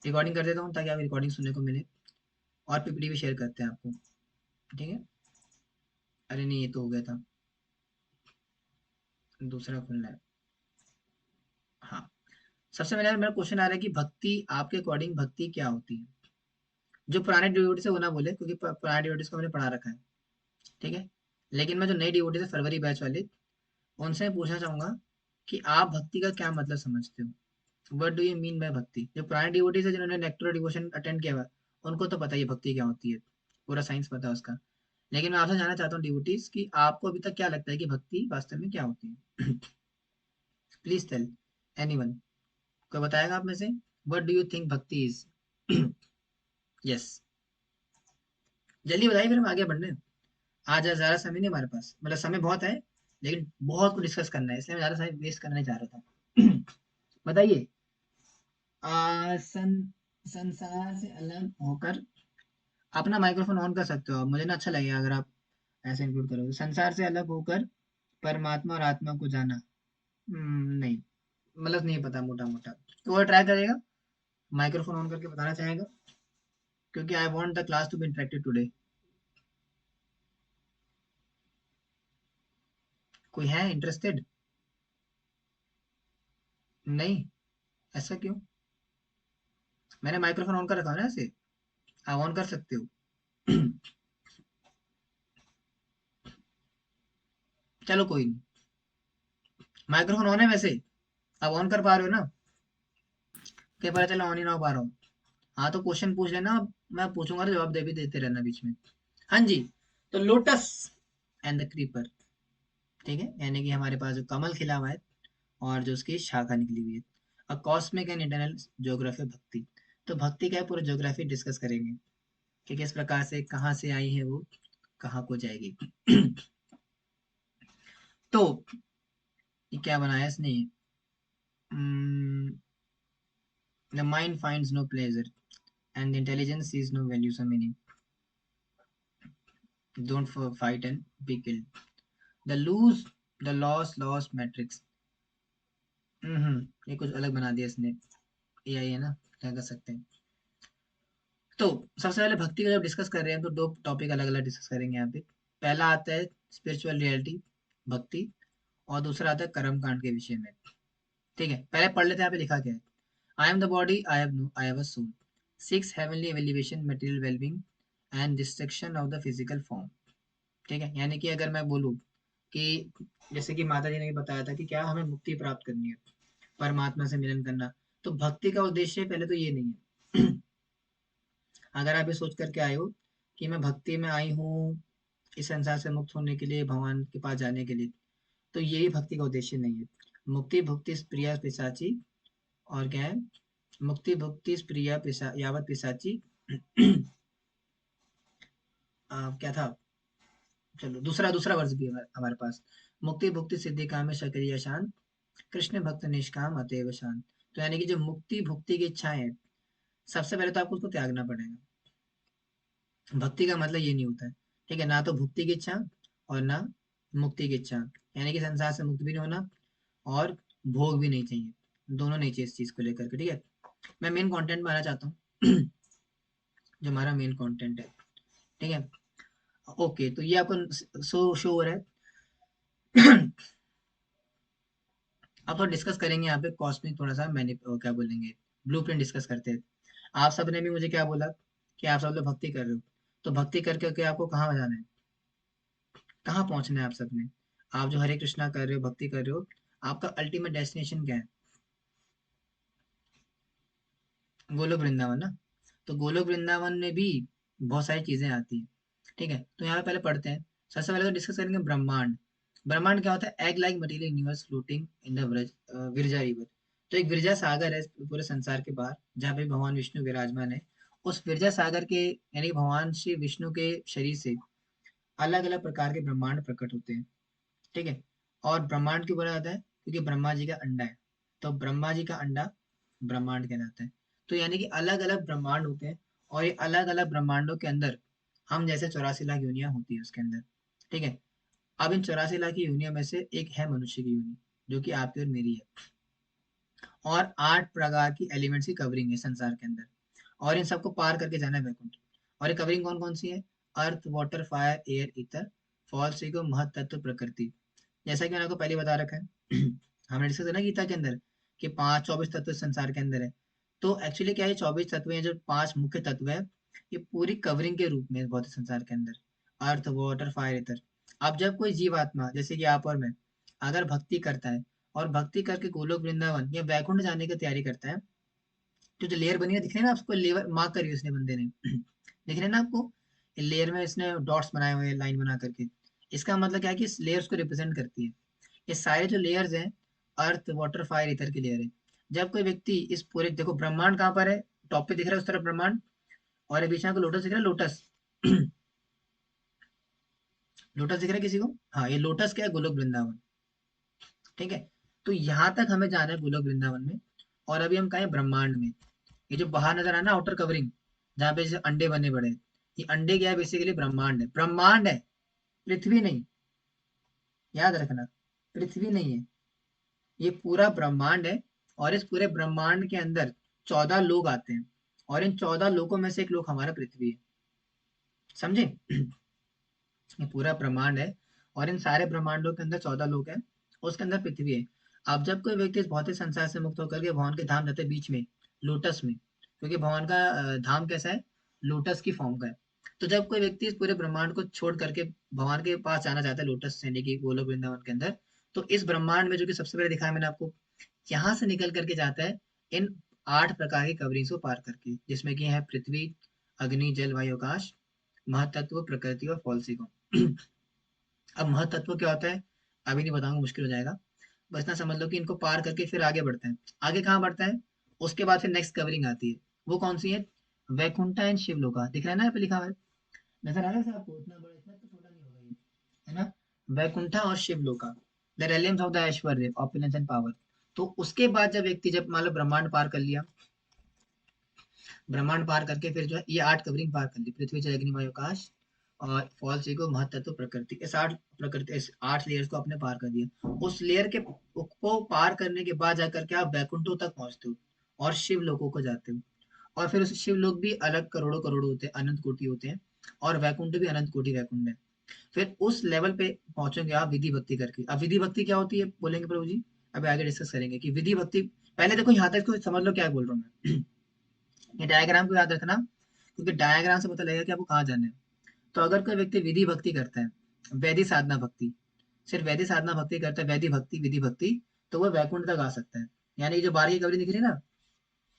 Recording कर देता हूँ ताकि आपकी रिकॉर्डिंग सुनने को मिले, और पीपीटी भी शेयर करते हैं आपको, ठीक है। अरे नहीं, ये तो हो गया था, दूसरा खुलना है। हाँ, सबसे पहले मेरा क्वेश्चन आ रहा है कि भक्ति आपके अकॉर्डिंग भक्ति क्या होती है। जो पुराने डिवोटी से वो ना बोले, क्योंकि पुराने डिवोटीज को मैंने पढ़ा रखा है, ठीक है। लेकिन मैं जो नई डिवोटीज है फरवरी बैच वाले, उनसे मैं पूछना चाहूंगा कि आप भक्ति का क्या मतलब समझते हो, what do you mean by भक्ति। जो पुराने डिवोटीज है जिन्होंने नेक्टर डिवोशन अटेंड किया हुआ है, उनको तो पता ही है भक्ति क्या होती है, पूरा साइंस पता है उसका। लेकिन मैं आपसे जानना चाहता हूँ डिवोटीज कि आपको अभी तक क्या लगता है कि भक्ति वास्तव में क्या होती है। प्लीज टेल एनीवन, कोई बताएगा आप में से, व्हाट डू यू थिंक भक्ति इज। यस, जल्दी बताइए फिर हम आगे बढ़ने। आज ज्यादा समय नहीं हमारे पास, मतलब समय बहुत है, लेकिन बहुत कुछ डिस्कस करना है, इसलिए मैं ज्यादा समय वेस्ट करना नहीं चाह रहा था। बताइए। संसार से अलग होकर, अपना माइक्रोफोन ऑन कर सकते हो आप, मुझे ना अच्छा लगेगा अगर आप ऐसे इंक्लूड करोगे। संसार से अलग होकर परमात्मा और आत्मा को जाना। नहीं, मतलब नहीं पता, मोटा मोटा तो वो ट्राई करेगा, माइक्रोफोन ऑन करके बताना चाहेगा, क्योंकि I want the class to be interactive today. कोई है इंटरेस्टेड? नहीं, ऐसा क्यों? मैंने माइक्रोफोन ऑन कर रखा है ना ऐसे, आप ऑन कर सकते हो। चलो कोई नहीं, माइक्रोफोन ऑन है वैसे, आप ऑन कर पा रहे हो ना, क्या पता चला ऑन ही ना हो पा रहा हूँ। हाँ तो क्वेश्चन पूछ लेना, मैं पूछूंगा तो जवाब दे भी देते रहना बीच में। हाँ जी, तो लोटस एंड द क्रीपर, ठीक है, यानी कि हमारे पास जो कमल खिला हुआ है और जो उसकी शाखा निकली हुई है। अ कॉस्मिक एंड इंटरनल ज्योग्राफी भक्ति। तो भक्ति का पूरा ज्योग्राफी डिस्कस करेंगे कि किस प्रकार से, कहाँ से आई है वो, कहाँ को जाएगी। तो ये क्या बनाया इसने, the mind finds no pleasure and intelligence sees no values और meaning, don't fight and be killed, the lose, the loss matrix. ये कुछ अलग बना दिया इसने, एआई है ना, क्या कर सकते हैं। तो सबसे पहले भक्ति का जब डिस्कस कर रहे हैं तो दो टॉपिक अलग अलग डिस्कस करेंगे यहाँ पे। पहला आता है स्पिरिचुअल रियलिटी, भक्ति, और दूसरा आता है कर्म कांड के विषय में, ठीक है। पहले पढ़ लेते हैं, यहाँ पे लिखा क्या है। I am the body, I have a soul, six heavenly elevation, material wellbeing and destruction of the physical form, ठीक है। यानी कि अगर मैं बोलूँ कि जैसे कि माता जी ने भी बताया था कि क्या हमें मुक्ति प्राप्त करनी है, परमात्मा से मिलन करना, तो भक्ति का उद्देश्य पहले तो ये नहीं है। अगर आप ये सोच करके आए हो कि मैं भक्ति में आई हूँ इस संसार से मुक्त होने के लिए, भगवान के पास जाने के लिए, तो यही भक्ति का उद्देश्य नहीं है। मुक्ति भुक्ति प्रिया पिशाची, और क्या है, मुक्ति भुक्ति प्रिया पिशा यावत पिशाची। क्या था, चलो दूसरा दूसरा वर्ष भी है हमारे पास। मुक्ति भुक्ति सिद्धि काम सक्रिय शांत, कृष्ण भक्त निष्काम अतएव शांत। तो यानी कि जो मुक्ति भुक्ति की इच्छाएं है, सबसे पहले तो आपको उसको त्यागना पड़ेगा। भक्ति का मतलब ये नहीं होता है, ठीक है, ना तो भुक्ति की इच्छा और ना मुक्ति की इच्छा, यानी कि संसार से मुक्त भी नहीं होना और भोग भी नहीं चाहिए, दोनों नहीं चाहिए इस चीज को लेकर के, ठीक है। मैं मेन कंटेंट में आना चाहता हूँ। जो हमारा मेन कंटेंट है, ठीक है। ओके, तो ये आपको शो हो रहा है। अब तो डिस्कस करेंगे यहाँ पे कॉस्मिक, थोड़ा सा मैंने क्या बोलेंगे, ब्लूप्रिंट डिस्कस करते हैं। आप सबने भी मुझे क्या बोला कि आप सब लोग भक्ति कर रहे हो, तो भक्ति करके के आपको कहाँ जाना है, कहाँ पहुंचना है आप सबने। आप जो हरे कृष्णा कर रहे हो, भक्ति कर रहे हो, आपका अल्टीमेट डेस्टिनेशन क्या है, गोलोक वृंदावन ना। तो गोलोक वृंदावन में भी बहुत सारी चीजें आती हैं, ठीक है। तो यहाँ पे पहले पढ़ते हैं, सबसे पहले तो डिस्कस करेंगे ब्रह्मांड। ब्रह्मांड क्या होता है, egg like material universe floating in the Viraja river. तो एक विरजा सागर है पूरे संसार के बाहर, जहाँ पे भगवान विष्णु विराजमान है। उस विरजा सागर के, यानी कि भगवान श्री विष्णु के शरीर से अलग अलग प्रकार के ब्रह्मांड प्रकट होते हैं, ठीक है। और ब्रह्मांड क्यों बोला जाता है, क्योंकि ब्रह्मा जी का अंडा है, तो ब्रह्मा जी का अंडा ब्रह्मांड कहलाता है। तो यानी कि अलग अलग ब्रह्मांड होते हैं, और ये अलग अलग ब्रह्मांडों के अंदर हम जैसे 84 लाख योनियां होती है उसके अंदर, ठीक है। अब इन 84 लाख की योनियों में से एक है मनुष्य की योनि, जो कि आपकी और मेरी है। और 8 प्रकार की एलिमेंट्स की कवरिंग है संसार के अंदर, और इन सबको पार करके जाना है वैकुंठ। और ये कवरिंग कौन कौन सी है? Earth, water, fire, air, ether, false ego, महत तत्व, प्रकृति। जैसा कि मैंने आपको पहले बता रखा है हमने डिस्कस किया ना गीता के अंदर कि 24 तत्व संसार के अंदर है। तो एक्चुअली क्या है, 24 तत्व हैं, जो 5 मुख्य तत्व है, ये पूरी कवरिंग के रूप में है भौतिक संसार के अंदर। अर्थ, वाटर, फायर, ईथर। अब जब कोई जीवात्मा जैसे कि आप और मैं अगर भक्ति करता है और भक्ति करके गोलोक वृंदावन या वैकुंठ जाने की तैयारी करता है, तो जो लेयर बनी है दिख रही है ना आपको, लेयर मार्क करी है उसने बंदे ने दिख रहे हैं ना आपको, लेयर में इसने डॉट्स बनाए हुए हैं लाइन बना करके। इसका मतलब क्या है कि इस लेयर्स को रिप्रेजेंट करती है। ये सारे जो लेयर्स हैं, अर्थ, वाटर, फायर, ईथर की लेयर है। जब कोई व्यक्ति इस पूरे, देखो ब्रह्मांड कहाँ पर है, टॉप पे दिख रहा है उस तरफ ब्रह्मांड, और ये बीच में आपको लोटस दिख रहा है, लोटस लोटस दिख रहा है किसी को? हाँ, ये लोटस क्या है, गोलोक वृंदावन। ठीक है, तो यहाँ तक हमें जाना है गोलोक वृंदावन में। और अभी हम कहें ब्रह्मांड में, ये जो बाहर नजर आना आउटर कवरिंग, जहाँ पे जैसे अंडे बने बड़े, ये अंडे क्या है, बेसिकली ब्रह्मांड है, ब्रह्मांड है, पृथ्वी नहीं। याद रखना, पृथ्वी नहीं है, ये पूरा ब्रह्मांड है। और इस पूरे ब्रह्मांड के अंदर 14 लोग आते हैं, और इन 14 लोगों में से एक लोग हमारा पृथ्वी है। समझे? ये पूरा ब्रह्मांड है, और इन सारे ब्रह्मांडों के अंदर 14 लोग हैं, उसके अंदर पृथ्वी है। अब जब कोई व्यक्ति इस भौतिक संसार से मुक्त होकर के भगवान के धाम जाते हैं बीच में, लोटस में, क्योंकि भगवान का धाम कैसा है, लोटस की फॉर्म का है। तो जब कोई व्यक्ति इस पूरे ब्रह्मांड को छोड़ करके भगवान के पास जाना चाहता है, लोटस यानी कि गोलोक वृंदावन के अंदर, तो इस ब्रह्मांड में जो कि सबसे पहले दिखाया मैंने आपको, यहाँ से निकल करके जाता है इन 8 प्रकार की कवरिंग्स को पार करके, जिसमें कि है पृथ्वी, अग्नि, जल, वायु, आकाश, महातत्व, प्रकृति और फॉल्सिको। अब महतत्व क्या होता है, अभी नहीं बताऊंगा, मुश्किल हो जाएगा। बस इतना समझ लो कि इनको पार करके फिर आगे बढ़ते हैं। आगे कहाँ बढ़ता है? उसके बाद फिर नेक्स्ट कवरिंग आती है, वो कौन सी है? वैकुंठा एंड शिवलोका। दिख रहा है ना यहाँ पे लिखा हुआ है, नजर आ रहा है सर आपको? इतना बड़ा, इतना तो छोटा नहीं होगा ये, है ना? वैकुंठा और Shivaloka, the realms of the aishwarya, opulence and power. तो उसके बाद जब व्यक्ति, जब मान लो ब्रह्मांड पार कर लिया, ब्रह्मांड पार करके फिर जो है ये 8 कवरिंग पार कर ली, पृथ्वी, जल, अग्नि, वायु, आकाश और फॉल्स इको, महतत्व, प्रकृति, इस 8 प्रकृति, इस 8 लेयर्स को आपने पार कर दिया। उस लेयर के को पार करने के बाद जाकर के आप वैकुंठों तक पहुंचते हो और शिव लोकों को जाते हो। और फिर उस शिव लोक भी अलग करोड़ों करोड़ होते हैं, अनंत कोटि होते हैं, और वैकुंठ भी अनंत कोटि वैकुंठ है। फिर उस लेवल पे पहुंचेंगे आप विधि भक्ति करके। अब विधि भक्ति क्या होती है बोलेंगे प्रभु जी, अभी आगे डिस्कस करेंगे कि विधि भक्ति। पहले देखो यहाँ तक इसको समझ लो क्या बोल रहा हूँ मैं ये डायग्राम को याद रखना, क्योंकि डायग्राम से पता लगेगा कि आपको कहाँ जाना है। तो अगर कोई व्यक्ति विधि भक्ति करता है, वैदिक साधना भक्ति, सिर्फ वैदिक साधना भक्ति करता है, वैदिक भक्ति, विधि भक्ति, तो वह वैकुंठ तक आ सकता है। यानी जो 12 की कवरी दिख रही है ना,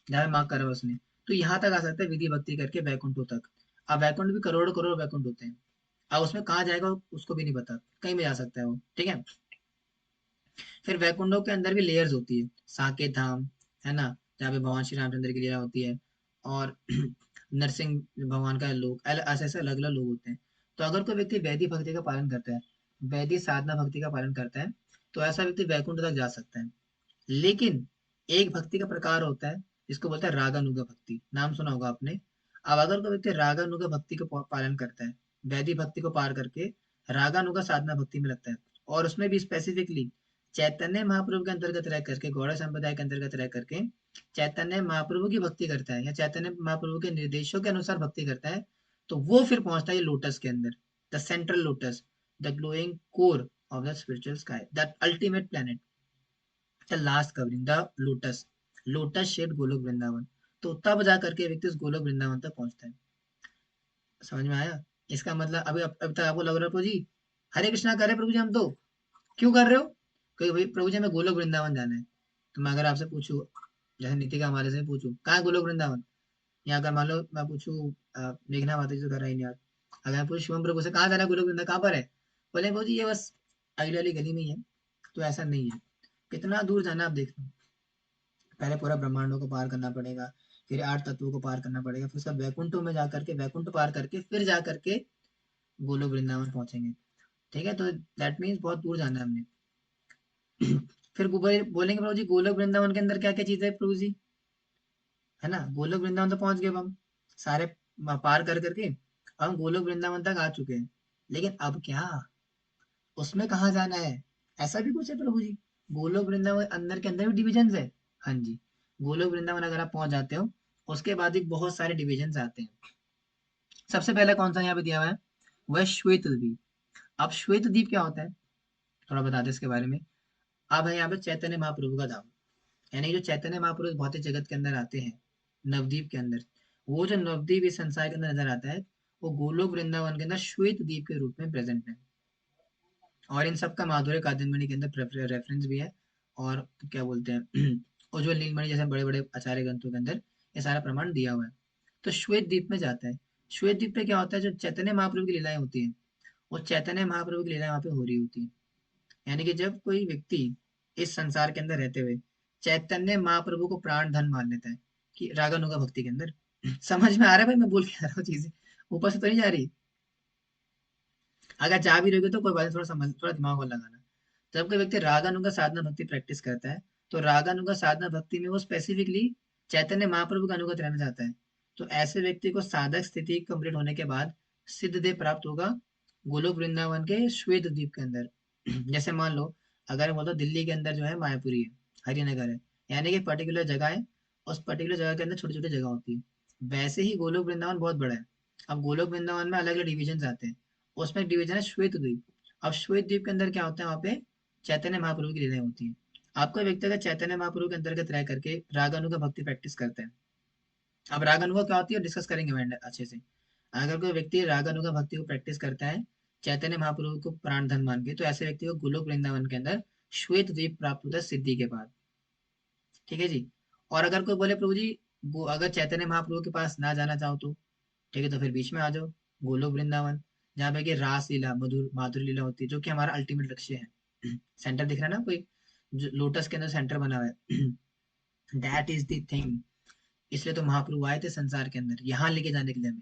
जहाँ मार्क करा हुआ उसने, तो यहाँ तक आ सकता है विधि भक्ति करके वैकुंठों तक। अब वैकुंठ भी करोड़ों करोड़ वैकुंठ होते हैं, अब उसमें कहाँ जाएगा उसको भी नहीं पता, कहीं भी जा सकता है वो। ठीक है, फिर वैकुंठों के अंदर भी लेयर्स होती है, साकेत धाम, है ना, जहाँ पे भगवान श्री रामचंद्र की लीला होती है, और नरसिंह भगवान का लोक, ऐसे ऐसे अलग अलग लोग होते हैं। तो अगर कोई व्यक्ति वैदिक भक्ति का पालन करता है, वैदिक साधना भक्ति का पालन करता है, तो ऐसा व्यक्ति वैकुंठ तक जा सकता है। लेकिन एक भक्ति का प्रकार होता है जिसको बोलते हैं रागानुगा भक्ति, नाम सुना होगा आपने। अब अगर कोई व्यक्ति रागानुगा भक्ति को पालन करता है, वैदिक भक्ति को पार करके रागानुगा साधना भक्ति में लगता है, और उसमें भी स्पेसिफिकली चैतन्य महाप्रभु के अंतर्गत रह करके, गौड़ संप्रदाय के अंतर्गत रह करके चैतन्य महाप्रभु की भक्ति करता है, या चैतन्य महाप्रभु के निर्देशों के अनुसार भक्ति करता है, तो वो फिर पहुंचता है लोटस के अंदर, the central lotus, the glowing core of the spiritual sky, that ultimate planet, the last covering, the lotus, lotus shade Goloka Vrindavan. तो तब जा करके व्यक्ति उस गोलोक वृंदावन तक पहुंचता है। समझ में आया? इसका मतलब अभी अब तक आपको लग रहा है प्रभु जी हरे कृष्णा कर रहे प्रभु जी हम तो, क्यों कर रहे हो? क्योंकि भाई प्रभु जी हमें गोलोक वृंदावन जाना है। तो मैं अगर आपसे पूछूं, जैसे नीतिका हमारे से पूछूं कहाँ है गोलोक वृंदावन, या अगर मान लो मैं पूछूं मेघना माता जी से कर रहा है यार, अगर मैं पूछूं शिवम प्रभु से कहाँ जाना है गोलोक वृंदावन, कहाँ पर है, बोले प्रभु जी ये बस अगली वाली गली में ही है। तो ऐसा नहीं है, कितना दूर जाना है आप देख लो। पहले पूरा ब्रह्मांडों को पार करना पड़ेगा, फिर 8 तत्वों को पार करना पड़ेगा, फिर सब वैकुंठों में जाकर के, वैकुंठ पार करके फिर जा करके गोलोक वृंदावन पहुंचेंगे। ठीक है, तो दैट मीन्स बहुत दूर जाना है हमने। फिर बोलेंगे प्रभु जी गोलोक वृंदावन के अंदर क्या क्या चीजें है प्रभु जी, है ना? गोलोक वृंदावन तो पहुंच गए अब हम, सारे पार कर करके अब हम गोलोक वृंदावन तक आ चुके हैं। लेकिन अब क्या, उसमें कहाँ जाना है? ऐसा भी कुछ है प्रभु जी? गोलोक वृंदावन अंदर के अंदर भी डिविजन है, हाँ जी, गोलोक वृंदावन अगर आप पहुंच जाते हो, उसके बाद भी बहुत सारे डिविजन आते हैं। सबसे पहले कौन सा यहाँ पे दिया हुआ है, वह श्वेत द्वीप। अब श्वेत द्वीप क्या होता है, थोड़ा बता दे इसके बारे में। अब है यहाँ पे चैतन्य महाप्रभु का धाम, यानी जो चैतन्य महापुरुष भौतिक जगत के अंदर आते हैं, नवद्वीप के अंदर, वो जो नवद्वीप इस संसार के अंदर नजर आता है, वो गोलोक वृंदावन के अंदर श्वेत द्वीप के रूप में प्रेजेंट है। और इन सब का माधुर्य कादम्बरी के अंदर रेफरेंस भी है, और क्या बोलते हैं उज्ज्वल नीलमणि जैसे बड़े बड़े आचार्य ग्रंथों के अंदर ये सारा प्रमाण दिया हुआ है। तो श्वेत द्वीप में जाता है। श्वेत द्वीप पे क्या होता है, जो चैतन्य महाप्रभु की लीलाएं होती है, वो चैतन्य महाप्रभु की लीलाएं वहां पे हो रही होती है। यानी कि जब कोई व्यक्ति इस संसार के अंदर रहते हुए चैतन्य महाप्रभु को प्राण धन मान लेता है, कि रागानुगा भक्ति के अंदर समझ में आ रहा है भाई, मैं बोल के आ रहा हूँ चीजें, ऊपर से तो नहीं जा रही। अगर जा भी रहोगे तो कोई बात नहीं, थोड़ा समझ, थोड़ा दिमाग और लगाना। जब कोई व्यक्ति रागानुगा साधना भक्ति प्रैक्टिस करता है, तो रागानुगा साधना भक्ति में वो स्पेसिफिकली चैतन्य महाप्रभु का अनुगत रहना चाहता है। तो ऐसे व्यक्ति को साधक स्थिति कंप्लीट होने के बाद सिद्ध देह प्राप्त होगा गोलोक वृंदावन के श्वेत द्वीप के अंदर। जैसे मान लो, अगर बोलो दिल्ली के अंदर जो है मायापुरी है, हरिनगर है, यानी कि पर्टिकुलर जगह है, उस पर्टिकुलर जगह के अंदर छोटी छोटी जगह होती है। वैसे ही गोलोक वृंदावन बहुत बड़ा है। अब गोलोक वृंदावन में अलग अलग डिविजन आते हैं, उसमें एक डिवीजन है श्वेत द्वीप। अब श्वेत द्वीप के अंदर क्या होता है, वहाँ पे चैतन्य महाप्रभु की लीलाएं होती हैं। आपका व्यक्ति अगर चैतन्य महाप्रभु के अंतर्गत रह करके रागानुगा भक्ति प्रैक्टिस करते हैं, अब रागानुगा क्या होती है डिस्कस करेंगे मैं अच्छे से। अगर कोई व्यक्ति रागानुगा भक्ति को प्रैक्टिस करता है चैतन्य महाप्रभु को प्राण धन मान के, तो ऐसे व्यक्ति को गोलोक वृंदावन के अंदर श्वेत द्वीप प्राप्त होता है सिद्धि के बाद। ठीक है जी। और अगर कोई बोले प्रभु जी, अगर चैतन्य महाप्रभु के पास ना जाना चाहो तो ठीक है, तो फिर बीच में आ जाओ, गोलोक वृंदावन, जहाँ पे कि रास लीला, मधुर माधुरी लीला होती है, जो कि हमारा अल्टीमेट लक्ष्य है। सेंटर दिख रहा है ना कोई, जो लोटस के अंदर सेंटर बना हुआ है, दैट इज द थिंग। इसलिए तो महाप्रभु आए थे संसार के अंदर, यहाँ लेके जाने के लिए हमें।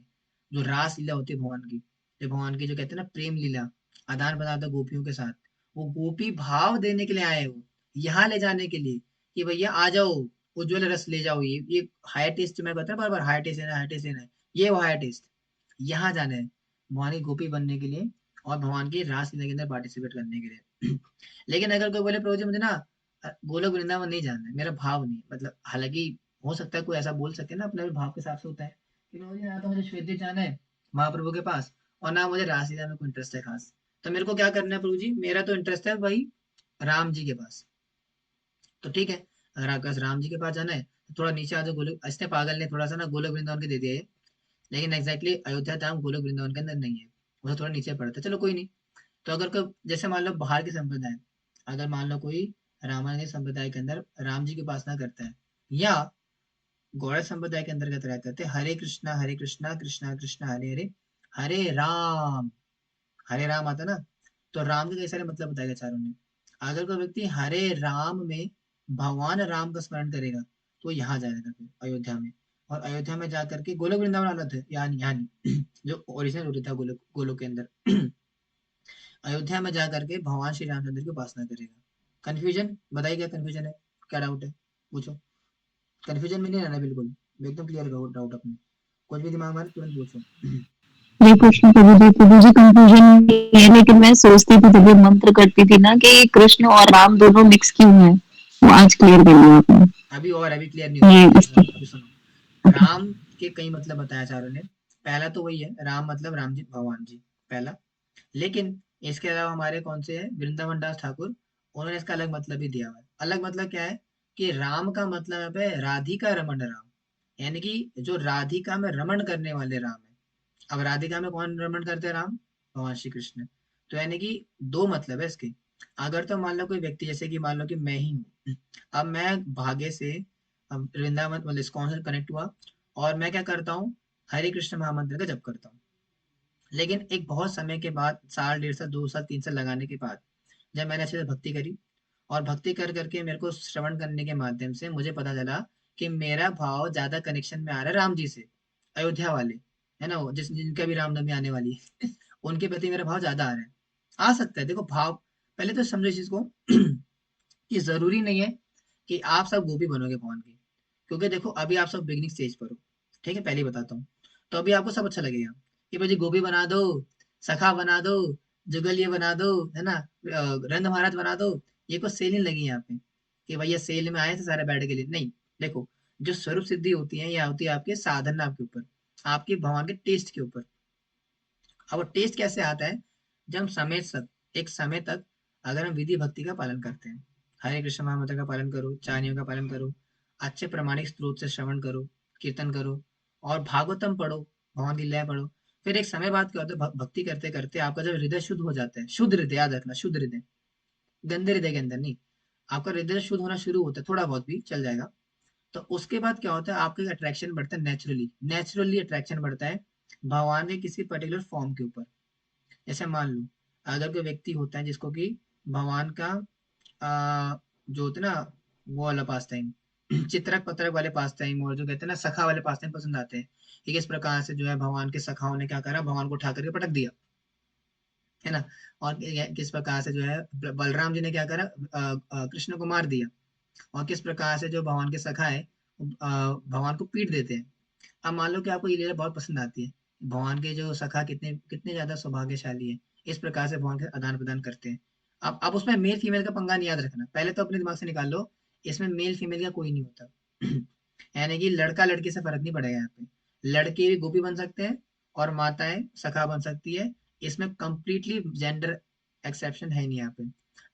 जो रास लीला होती है भगवान की, जो भगवान की जो कहते हैं ना प्रेम लीला, आदान प्रदान था गोपियों के साथ, वो गोपी भाव देने के लिए आए हो, यहाँ ले जाने के लिए, कि भैया आ जाओ, उज्जवल रस ले जाओ, ये हायर टेस्ट मैं बता बार बार, हायर टेस्ट लेना, हायर टेस्ट लेना है, ये वो हायर टेस्ट, यहाँ जाना है भगवान की गोपी बनने के लिए, और भगवान की रास लीला के अंदर पार्टिसिपेट करने के लिए। लेकिन अगर कोई बोले प्रभु जी मुझे ना गोलोक वृंदावन नहीं जाना है, मेरा भाव नहीं, मतलब हालांकि हो सकता है कोई ऐसा बोल सके ना, अपने भाव के हिसाब से होता है कि प्रभु जी ना तो मुझे श्वेत जाना है महाप्रभु के पास, और ना मुझे रासलीला में कोई इंटरेस्ट है खास, तो मेरे को क्या करना है प्रभु जी, मेरा तो इंटरेस्ट है भाई राम जी के पास। तो ठीक है, अगर आपके पास राम जी के पास जाना है तो थोड़ा नीचे आ जाओ, गोलोक, इसने पागल ने थोड़ा सा ना गोलोक वृंदावन के दे दिया है, लेकिन एग्जैक्टली अयोध्या धाम गोलोक वृंदावन के अंदर नहीं है, वो थोड़ा नीचे पड़ता है, चलो कोई नहीं। तो अगर कोई जैसे मान लो बाहर के संप्रदाय, अगर मान लो कोई रामायण संप्रदाय के अंदर राम जी की उपासना करता है, या गौड़ संप्रदाय के अंतर्गत रहते थे, हरे कृष्णा कृष्णा कृष्णा हरे हरे, हरे राम आता ना, तो राम के कई सारे मतलब बताए गए चारों ने। अगर कोई व्यक्ति हरे राम में भगवान राम का स्मरण करेगा, तो यहाँ जाएगा फिर अयोध्या में, और अयोध्या में जाकर के गोलोक वृंदावन अलग है, यानी जो ओरिजिनल रूट था गोलोक, गोलोक के अंदर अयोध्या में जाकर के भगवान श्री रामचंद्र की उपासना करेगा। कंफ्यूजन बताइए, क्या कंफ्यूजन है, क्या डाउट है, पूछो। कंफ्यूजन में नहीं रहना बिल्कुल, एकदम क्लियर डाउट अपने, कुछ भी दिमाग में आए तुरंत पूछो। हरे कृष्ण प्रभु जी कंफ्यूजन नहीं है, लेकिन मैं सोचती थी जब ये मंत्र करती थी ना कि कृष्ण और राम दोनों मिक्स क्यों है, वो आज क्लियर कर लिया आपने। अभी क्लियर नहीं हुआ, ये अभी इसकी सुनो, अभी सुनो। राम के कई मतलब बताया चारों ने। पहला तो वही है, राम मतलब राम जी भगवान जी, पहला। लेकिन इसके अलावा हमारे कौन से हैं, वृंदावन दास ठाकुर, उन्होंने इसका अलग मतलब भी दिया हुआ है। अलग मतलब क्या है, कि राम का मतलब है राधिका रमन राम, यानी कि जो राधिका में रमन करने वाले राम है। अब राधिका में कौन रमन करते हैं, राम, भगवान श्री कृष्ण। तो यानी कि दो मतलब है इसके। अगर तो मान लो कोई व्यक्ति, जैसे कि मान लो कि मैं ही हूँ, अब मैं भाग्य से अब वृंदावन मतलब इस्कॉन से कनेक्ट हुआ, और मैं क्या करता हूँ, हरे कृष्ण महामंत्र का जप करता हूँ। लेकिन एक बहुत समय के बाद, साल, डेढ़ साल, 2 साल, 3 साल लगाने के बाद, जब मैंने अच्छे से भक्ति करी, और भक्ति कर करके मेरे को श्रवण करने के माध्यम से मुझे पता चला कि मेरा भाव ज्यादा कनेक्शन में आ रहा है राम जी से, अयोध्या वाले, है ना, वो जिस जिनका भी रामनवमी आने वाली है उनके प्रति मेरा भाव ज्यादा आ रहा है। आ सकता है, देखो भाव, पहले तो समझो इस चीज को कि जरूरी नहीं है कि आप सब गोपी बनोगे भगवान की, क्योंकि देखो अभी आप सब बिगनिंग स्टेज पर हो। ठीक है, पहले ही बताता हूँ। तो अभी आपको सब अच्छा लगेगा कि भाई जी गोपी बना दो, सखा बना दो, जुगल ये बना दो, है ना, रंग महाराज बना दो, ये कुछ सेलिंग लगी है यहाँ पे। कि भैया सेल में आए थे सारे बैठे के लिए, नहीं। देखो, जो स्वरूप सिद्धि होती है यह होती है आपके साधना के ऊपर, आपके भगवान के टेस्ट के ऊपर। अब वो टेस्ट कैसे आता है, जब हम समय तक, एक समय तक अगर हम विधि भक्ति का पालन करते हैं, हरे कृष्ण महामंत्र का पालन करो, चार का पालन करो, अच्छे प्रमाणिक स्रोत से श्रवण करो, कीर्तन करो, और भागवतम पढ़ो, भगवान की लीला पढ़ो। फिर एक समय बाद क्या होता है, भक्ति करते करते आपका जब हृदय शुद्ध हो जाता है, शुद्ध हृदय, याद रखना, शुद्ध हृदय, गंदे हृदय के अंदर नहीं, आपका हृदय शुद्ध होना शुरू होता है, थोड़ा बहुत भी चल जाएगा। तो उसके बाद क्या होता है, आपका अट्रैक्शन बढ़ता है, नेचुरली नेचुरली अट्रैक्शन बढ़ता है भगवान के किसी पर्टिकुलर फॉर्म के ऊपर। जैसे मान लो, अगर कोई व्यक्ति होता है जिसको कि भगवान का जो होता है ना, वो वाला पास टाइम, चित्रक पत्रक वाले पास टाइम, और जो कहते हैं ना सखा वाले पास टाइम पसंद आते हैं, कि किस प्रकार से जो है भगवान के सखाओं ने क्या करा, भगवान को उठा करके पटक दिया, है ना। और किस प्रकार से जो है बलराम जी ने क्या करा, कृष्ण को मार दिया। और किस प्रकार से जो भगवान के सखा है भगवान को पीट देते हैं। अब मान लो कि आपको ये लीला बहुत पसंद आती है, भगवान के जो सखा कितने कितने ज्यादा सौभाग्यशाली है, इस प्रकार से भगवान के आदान प्रदान करते हैं। अब उसमें मेल फीमेल का पंगा नहीं याद रखना, पहले तो अपने दिमाग से निकाल लो, इसमें मेल फीमेल का कोई नहीं होता। यानी कि लड़का लड़की से फर्क नहीं पड़ेगा यहाँ पे, लड़के भी गोपी बन सकते हैं और माताएं सखा बन सकती है। इसमें कंप्लीटली जेंडर एक्सेप्शन है नहीं यहाँ पे,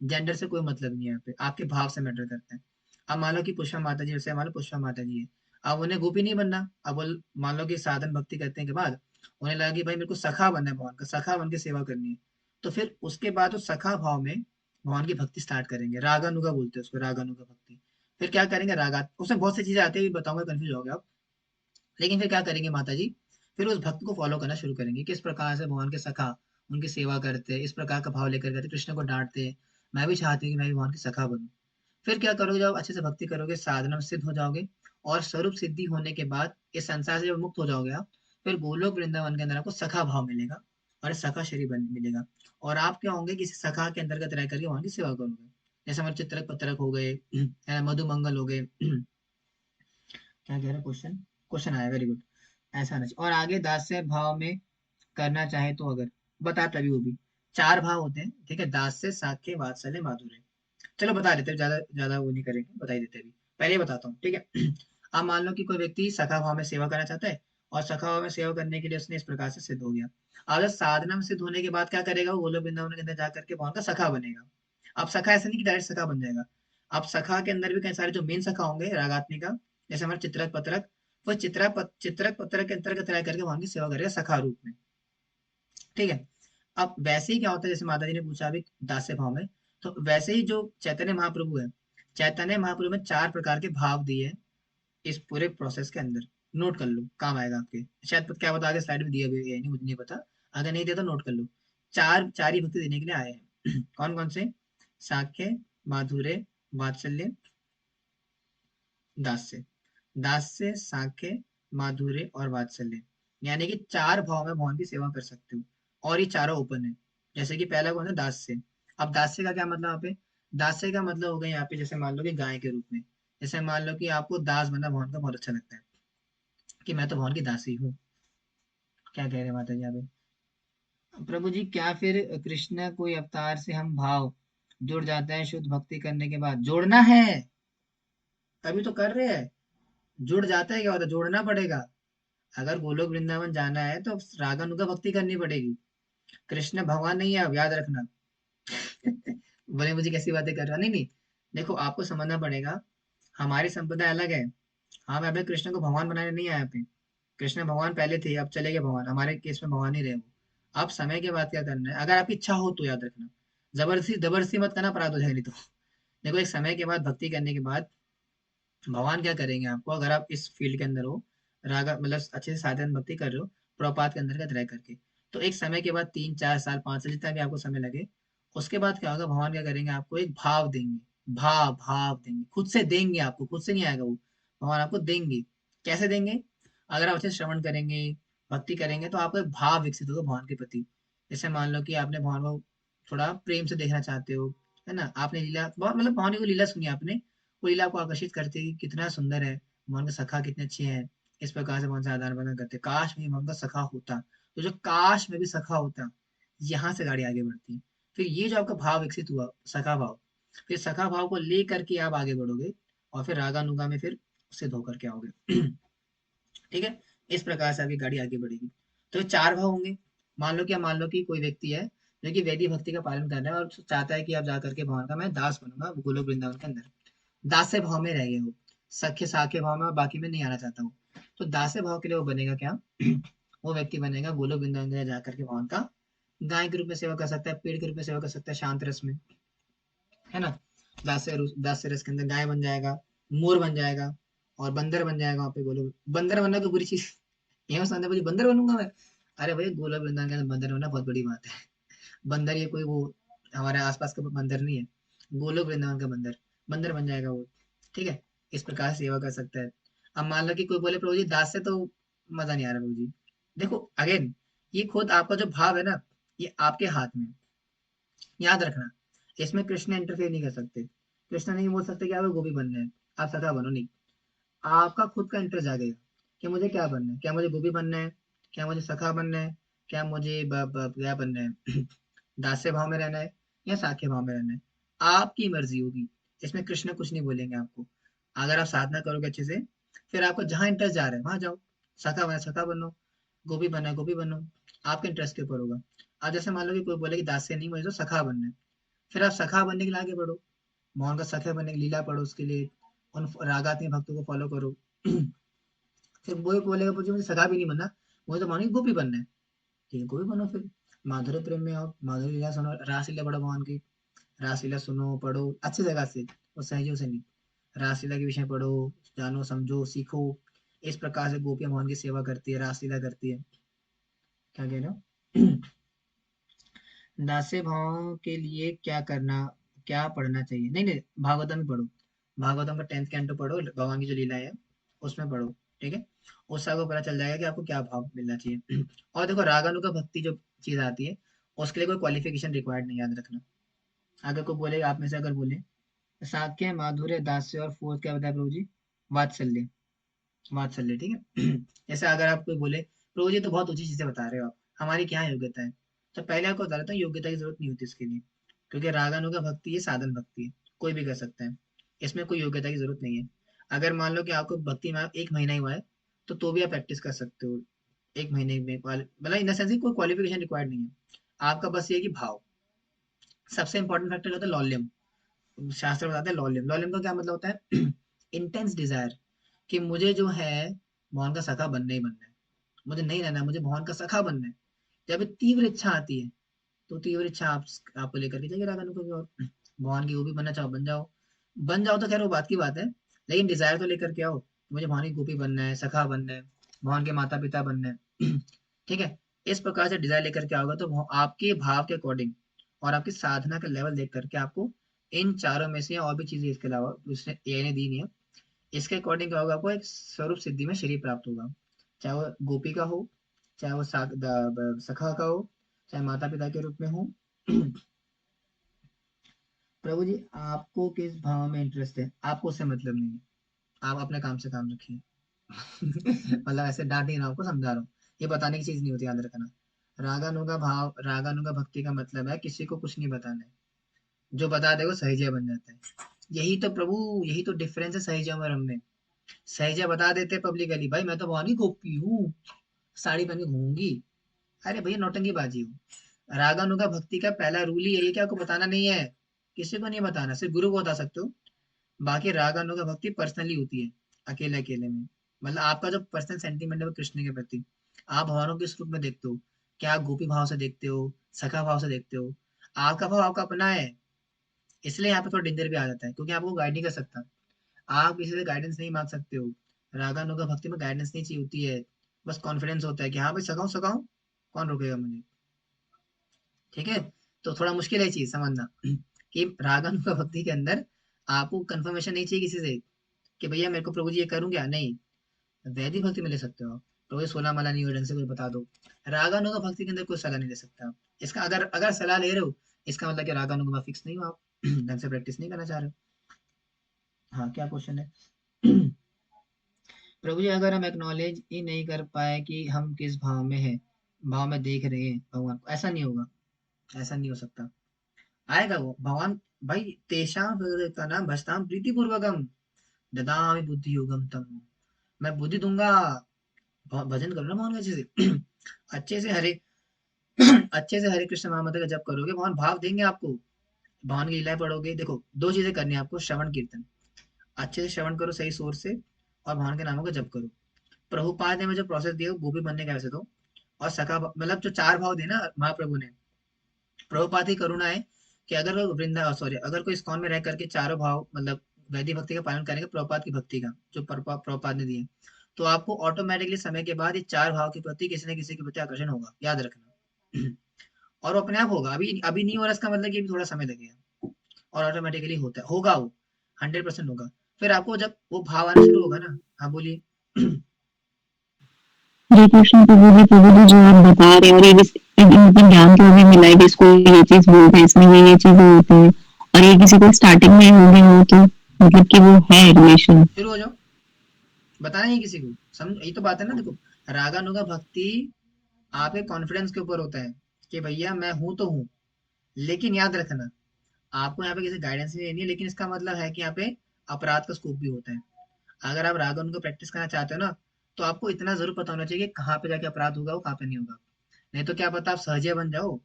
जेंडर से कोई मतलब नहीं है यहाँ पे, आपके भाव से मैटर करता है। अब मान लो कि पुष्पा माता जी, जैसे मान लो पुष्पा माता जी है, अब उन्हें गोपी नहीं बनना, अब वो मान लो कि साधन भक्ति करने के बाद उन्हें लगा कि भाई मेरे को सखा बनना है, भगवान का सखा बन के सेवा करनी है। तो फिर उसके बाद वो सखा भाव में भगवान की भक्ति स्टार्ट करेंगे, रागानुगा बोलते हैं उसको, रागानुगा भक्ति। फिर क्या करेंगे, रागा, उसमें बहुत सी चीजें आती है, बताऊंगा कंफ्यूज हो गया आप। लेकिन फिर क्या करेंगे माता जी, फिर उस भक्त को फॉलो करना शुरू करेंगे, किस प्रकार से भगवान के सखा उनकी सेवा करते हैं, इस प्रकार का भाव लेकर करते, कृष्ण को डांटते हैं। मैं भी चाहती हूँ कि मैं भी भगवान की सखा बनूं। फिर क्या करोगे, जब अच्छे से भक्ति करोगे, साधना में सिद्ध हो जाओगे, और स्वरूप सिद्धि होने के बाद इस संसार से जब मुक्त हो जाओगे आप, फिर गोलोक वृंदावन के अंदर आपको सखा भाव मिलेगा, और सखा शरीर मिलेगा। और आप क्या होंगे, किसी सखा के अंतर्गत रह करके वहां की सेवा करोगे। जैसे हमारे चित्रक पत्रक हो गए, है ना, मधुमंगल हो गए। क्या कह रहे क्वेश्चन, क्वेश्चन आया, वेरी गुड। ऐसा नहीं, और आगे दास्य भाव में करना चाहे तो, अगर बता तभी, वो भी चार भाव होते हैं, ठीक है, दास्य, साख्य, वात्सल्य, माधुर्य। चलो बता देते हैं, ज्यादा ज्यादा वो नहीं करेंगे, बता ही देते हैं अभी। पहले ही बताता हूँ, ठीक है। अब मान लो कि कोई व्यक्ति सखा भाव में सेवा करना चाहता है, और सखा भाव में सेवा करने के लिए उसने इस प्रकार से सिद्ध हो गया। अब जब साधना में सिद्ध होने के बाद क्या करेगा, वो गोलोक वृंदावन के अंदर जाकर के भगवान का सखा बनेगा। अब सखा ऐसा नहीं कि डायरेक्ट सखा बन जाएगा, अब सखा के अंदर भी कई सारे जो मेन सखा होंगे रागात्मिका, जैसे हमारे चित्रक पत्रक, वो चित्रक पत्रक के अंतर्गत रह करके भगवान की सेवा करेगा सखा रूप में, ठीक है। अब वैसे ही क्या होता है, जैसे माता जी ने पूछा अभी दास्य भाव में, तो वैसे ही जो चैतन्य महाप्रभु है, चैतन्य महाप्रभु में चार प्रकार के भाव दिए हैं इस पूरे प्रोसेस के अंदर। नोट कर लो, काम आएगा आपके, शायद क्या बता आगे स्लाइड में दिया भी है, नहीं मुझे नहीं पता, अगर नहीं दिया तो नोट कर लो। चार चार ही भक्ति देने के लिए आए हैं। कौन कौन से, साख्य, माधुर्य, वात्सल्य, दास्य। दास्य, साख्य, माधुर्य और वात्सल्य, यानी कि चार भाव में भगवान की सेवा कर सकते हो, और ये चारों ओपन है। जैसे कि पहला कौन है, दास्य। अब दास्य का क्या मतलब यहाँ पे, दास्य का मतलब हो गया यहाँ पे, जैसे मान लो कि गाय के रूप में, जैसे मान लो कि आपको दास बनना भगवान का बहुत अच्छा लगता है, कि मैं तो भगवान की दासी हूँ। क्या कह रहे हैं माता जी यहाँ पे, प्रभु जी क्या फिर कृष्ण कोई अवतार से हम भाव जुड़ जाते हैं शुद्ध भक्ति करने के बाद, जोड़ना है, तभी तो कर रहे हैं। जुड़ जाता है क्या होता है, जोड़ना पड़ेगा। अगर गोलोक वृंदावन जाना है तो रागानुगा भक्ति करनी पड़ेगी, कृष्ण भगवान नहीं है, अब याद रखना। बोले मुझे कैसी बातें कर रहा, नहीं नहीं, देखो आपको समझना पड़ेगा, हमारी संप्रदाय अलग है। हम यहाँ पे कृष्ण को भगवान बनाने नहीं आए पे, कृष्ण भगवान पहले थे, अब चले गए भगवान, हमारे केस में भगवान ही रहे वो। अब समय के बाद क्या करना है, अगर आपकी इच्छा हो तो याद रखना, जबरदस्ती जबरदस्ती मत करना, अपराध हो जाएगा नहीं तो। देखो एक समय के बाद भक्ति करने के बाद भगवान क्या करेंगे आपको, अगर आप इस फील्ड के अंदर हो, रागा मतलब अच्छे से साधन भक्ति कर रहे हो, प्रपात के अंतर्गत रह करके, तो एक समय के बाद 3 4 साल 5 साल जितना भी आपको समय लगे, उसके बाद क्या होगा, भगवान क्या करेंगे, आपको एक भाव देंगे, भाव भाव देंगे, खुद से देंगे आपको, खुद से नहीं आएगा वो, भगवान आपको देंगे। कैसे देंगे, अगर आप अच्छे से श्रवण करेंगे, भक्ति करेंगे, तो आपको एक भाव विकसित होगा भगवान के प्रति। जैसे मान लो कि आपने भगवान को थोड़ा प्रेम से देखना चाहते हो, है ना, आपने लीला बहुत, मतलब भगवान की लीला सुनी आपने, वो लीला आपको आकर्षित करती है कि कितना सुंदर है भगवान का सखा, कितने अच्छे हैं, इस प्रकार से भगवान से आदान प्रदान करते हैं। काश में भगवान का सखा होता, तो जो काश में भी सखा होता, यहाँ से गाड़ी आगे बढ़ती है। फिर ये जो आपका भाव विकसित हुआ, सखा भाव, फिर सखा भाव को ले करके आप आगे बढ़ोगे और फिर रागानुगा में फिर सिद्ध होकर के आओगे। ठीक है, इस प्रकार से आपकी गाड़ी आगे बढ़ेगी। तो ये 4 भाव होंगे। मान लो कि कोई व्यक्ति है जो कि वैदिक भक्ति का पालन कर रहा है और चाहता है कि आप जाकर के भगवान का मैं दास बनूंगा गोलोक वृंदावन के अंदर। दास्य भाव में रह गए हो, सख्य साख्य भाव में और बाकी में नहीं आना चाहता हूँ, तो दास्य भाव के लिए वो बनेगा क्या? वो व्यक्ति बनेगा गोलोक वृंदावन में जाकर के भगवान का गाय के रूप में सेवा कर सकता है, पेड़ के रूप में सेवा कर सकता है, शांत रस में, है ना। दास्य रस के अंदर गाय बन जाएगा, मोर बन जाएगा और बंदर बन जाएगा। वहां पे गोलोक बंदर बनना कोई बुरी चीज यहाँ समझे मुझे बंदर बनूंगा मैं? अरे भाई गोलोक वृंदावन के अंदर बंदर बनना बहुत बड़ी बात है। बंदर ये कोई वो हमारे आसपास का बंदर नहीं है, गोलोक वृंदावन का बंदर, बंदर बन जाएगा वो। ठीक है, इस प्रकार से सेवा कर सकता है। अब मान लो कि कोई बोले प्रभु जी दास से तो मजा नहीं आ रहा प्रभु जी। देखो अगेन, ये खुद आपका जो भाव है ना, ये आपके हाथ में है। याद रखना, इसमें कृष्ण इंटरफेयर नहीं कर सकते। कृष्ण नहीं बोल सकते कि आप गोपी बनना है, आप सखा बनो, नहीं। आपका खुद का इंटरेस्ट जागेगा कि मुझे क्या बनना है, क्या मुझे गोपी बनना है, क्या मुझे सखा बनना है, क्या मुझे क्या बनना है, दास्य भाव में रहना है या साख्य भाव में रहना है, आपकी मर्जी होगी। इसमें कृष्ण कुछ नहीं बोलेंगे आपको। अगर आप साधना करोगे अच्छे से, फिर आपको जहां इंटरेस्ट जा रहा है वहां जाओ। सखा बना सखा बनो, गोपी बनना है गोपी बनो, आपके इंटरेस्ट के ऊपर होगा। अब जैसे मान लो कि कोई बोले कि दास्य नहीं, मुझे तो सखा बनना है, फिर आप सखा बनने के लिए आगे बढ़ो, मोहन का सखा बनने की लीला पढ़ो, उसके लिए उन रागात्मक भक्तों को फॉलो करो। फिर वो बोलेगा मुझे मुझे सखा भी नहीं बनना, मुझे तो मानो गोपी बनना है, ठीक है गोपी बनो। फिर माधुर्य प्रेम में आओ, माधुर्य लीला सुनो, रासलीला पढ़ो भगवान की, रासलीला सुनो पढ़ो अच्छी जगह से, वो सहजों से नहीं। रासलीला के विषय पढ़ो, जानो समझो सीखो। इस प्रकार से गोपियां भगवान की सेवा करती है, रासलीला करती है। क्या कह रहे हो? दास्य भाव के लिए क्या करना, क्या पढ़ना चाहिए? नहीं नहीं, भागवतम ही पढ़ो। भागवतम का 10th कैंटो पढ़ो, भगवान की जो लीला है उसमें पढ़ो। ठीक है, उससे आपको पता चल जाएगा कि आपको क्या भाव मिलना चाहिए। और देखो रागानुगा भक्ति जो चीज आती है, उसके लिए कोई क्वालिफिकेशन रिक्वायर्ड नहीं, याद रखना। अगर कोई बोले, आप में से अगर बोले साक्य माधुर्य दास्य और फोर्थ क्या बताया प्रभु जी? वात्सल्य। वात्सल्य, ठीक है। जैसे अगर आप कोई बोले प्रभु जी तो बहुत ऊंची चीजें बता रहे हो आप, हमारी क्या योग्यता है? तो पहले आपको बता देता हूँ, योग्यता की जरूरत नहीं होती इसके लिए, क्योंकि रागानुगा भक्ति ये साधन भक्ति है, कोई भी कर सकता है। इसमें कोई योग्यता की जरूरत नहीं है। अगर मान लो कि आपको भक्ति में 1 महीना ही हुआ है, तो भी आप प्रैक्टिस कर सकते हो। 1 महीने में मतलब इन द सेंस कोई क्वालिफिकेशन रिक्वायर्ड नहीं है। आपका बस ये है कि भाव। सबसे इंपॉर्टेंट फैक्टर होता है लॉल्यम। शास्त्र बताते हैं लॉल्यम, लॉल्यम का क्या मतलब होता है? इंटेंस डिजायर, कि मुझे जो है भगवान का सखा बनना ही बनना है, मुझे नहीं रहना है, मुझे भगवान का सखा बनना है। जब ये तीव्र इच्छा आती है, तो तीव्र इच्छा आपको लेकर के जाइए रागानु को भी, और भगवान की वो भी बनना चाहो बन जाओ। बन जाओ तो खैर वो बात की बात है, लेकिन डिजायर तो लेकर के आओ, मुझे भगवान की गोपी बनना है, सखा बनना है, भगवान के माता पिता बनना है। ठीक है, इस प्रकार से डिजायर लेकर के आओगे तो आपके भाव के अकॉर्डिंग और आपकी साधना का लेवल देख करके आपको इन चारों में से और भी चीजें इसके अलावा उसने एआई ने दी नहीं है, इसके अकॉर्डिंग क्या होगा, आपको एक स्वरूप सिद्धि में शरीर प्राप्त होगा। चाहे वो गोपी का हो, चाहे वो सखा का हो, चाहे माता पिता के रूप में हो। प्रभु जी आपको किस भाव में इंटरेस्ट है, आपको उससे मतलब नहीं है, आप अपने काम से काम रखिए। मतलब ऐसे डांट नहीं रहा हूं, आपको समझा रहा हूँ, ये बताने की चीज नहीं होती, याद रखना। रागानुगा भाव, रागानुगा भक्ति का मतलब है किसी को कुछ नहीं बताना है, जो बता दे वो सहजय बन जाता है। यही तो प्रभु, यही तो डिफरेंस है सहजय और हम में। सहजय बता देते पब्लिकली, भाई मैं तो भवानी गोपी हूँ, साड़ी पहन के घूमूंगी। अरे भैया नौटंकी बाजी हो। रागानुगा भक्ति का पहला रूल ही यही है कि आपको बताना नहीं है, किसी को नहीं बताना, सिर्फ गुरु को बता सकते हो। बाकी रागानुगा भक्ति पर्सनली होती है, अकेले अकेले में। मतलब आपका जो पर्सनल सेंटीमेंट है वो कृष्ण के प्रति, आप भगवान को किस रूप में देखते हो? क्या आप गोपी भाव से देखते हो, सखा भाव से देखते हो? आपका भाव आपका अपना है, इसलिए यहाँ पे थोड़ा डेंजर भी आ जाता है, क्योंकि आपको गाइड नहीं कर सकता, आप किसी से गाइडेंस नहीं मांग सकते हो। रागानुगा भक्ति में गाइडेंस नहीं चाहिए होती है, बस कॉन्फिडेंस होता है कि हाँ भाई सखाऊं सखाऊं, कौन रोकेगा मुझे। ठीक है, तो थोड़ा मुश्किल है चीज समझना। कि रागानुगा भक्ति के अंदर आपको कंफर्मेशन नहीं चाहिए किसी से कि भैया मेरे को प्रभु जी ये करूँ क्या, नहीं। वैदिक भक्ति में ले सकते हो आप, प्रभु जी 16 माला नहीं हो ढंग से कुछ बता दो। रागानुगा भक्ति के अंदर कोई सलाह नहीं ले सकता आप। इसका अगर अगर सलाह ले रहे हो, इसका मतलब कि रागानुगा फिक्स नहीं हो आप, ढंग से प्रैक्टिस नहीं करना चाह रहे हो। हाँ क्या क्वेश्चन है? प्रभु जी अगर हम एक्नॉलेज ही नहीं कर पाए कि हम किस भाव में है, भाव में देख रहे हैं भगवान को, ऐसा नहीं होगा, ऐसा नहीं हो सकता। आएगा वो भगवान, भाई तेषां नाम भजताम प्रीतिपूर्वकम ददामि बुद्धि योगम तम, मैं बुद्धि दूंगा, भजन करो ना भगवान का अच्छे से। अच्छे से हरे अच्छे से हरे कृष्ण महामंत्र का जप करोगे, भगवान भाव देंगे आपको। भगवान की लीलाएं पढ़ोगे, देखो दो चीजें करनी है आपको, श्रवण कीर्तन, अच्छे से श्रवण करो सही सोच से, और भगवान के नामों का जप करो। प्रभुपाद ने मुझे प्रोसेस दिया वो भी बनने का वैसे तो, और मतलब जो चार भाव दिए ना महाप्रभु ने, प्रभुपाद की करुणा है कि अगर वो अगर कोई इस्कॉन में रह करके चारों भाव मतलब वैदिक भक्ति का पालन करेंगे, प्रभुपाद की भक्ति का जो प्रभुपाद ने दिए, तो आपको ऑटोमेटिकली समय के बाद ये चार भाव के प्रति किसी न किसी के प्रति आकर्षण होगा, याद रखना। और वो अपने आप होगा, अभी अभी नहीं हो रहा इसका मतलब कि अभी थोड़ा समय लगेगा, और ऑटोमेटिकली होता है, होगा वो 100% होगा। फिर आपको जब वो भाव आना शुरू होगा ना, हाँ बोलिए। हरे कृष्ण प्रभु जी जो आप बता रहे हैं, और ये मतलब ज्ञान तो हमें मिला है कि इसको ये चीज बोलते हैं, इसमें ये चीजें होती है, और ये किसी को स्टार्टिंग में हो गई हो तो मतलब कि वो है रिलेशन। शुरू हो जाओ, बताना ही किसी को, समझ, यही तो बात है ना। देखो रागानुगा भक्ति आपके कॉन्फिडेंस के ऊपर होता है कि भैया मैं हूं तो हूँ, लेकिन याद रखना आपको यहाँ पे किसी गाइडेंस नहीं लेनी है, लेकिन इसका मतलब है कि यहाँ पे अपराध का स्कोप भी होता है। अगर आप रागानुगा को प्रैक्टिस करना चाहते हो ना, तो आपको इतना जरूर पता होना चाहिए कि कहाँ पे जाके अपराध होगा, वो कहाँ पे नहीं होगा। नहीं तो क्या पता आप सहजे बन जाओ,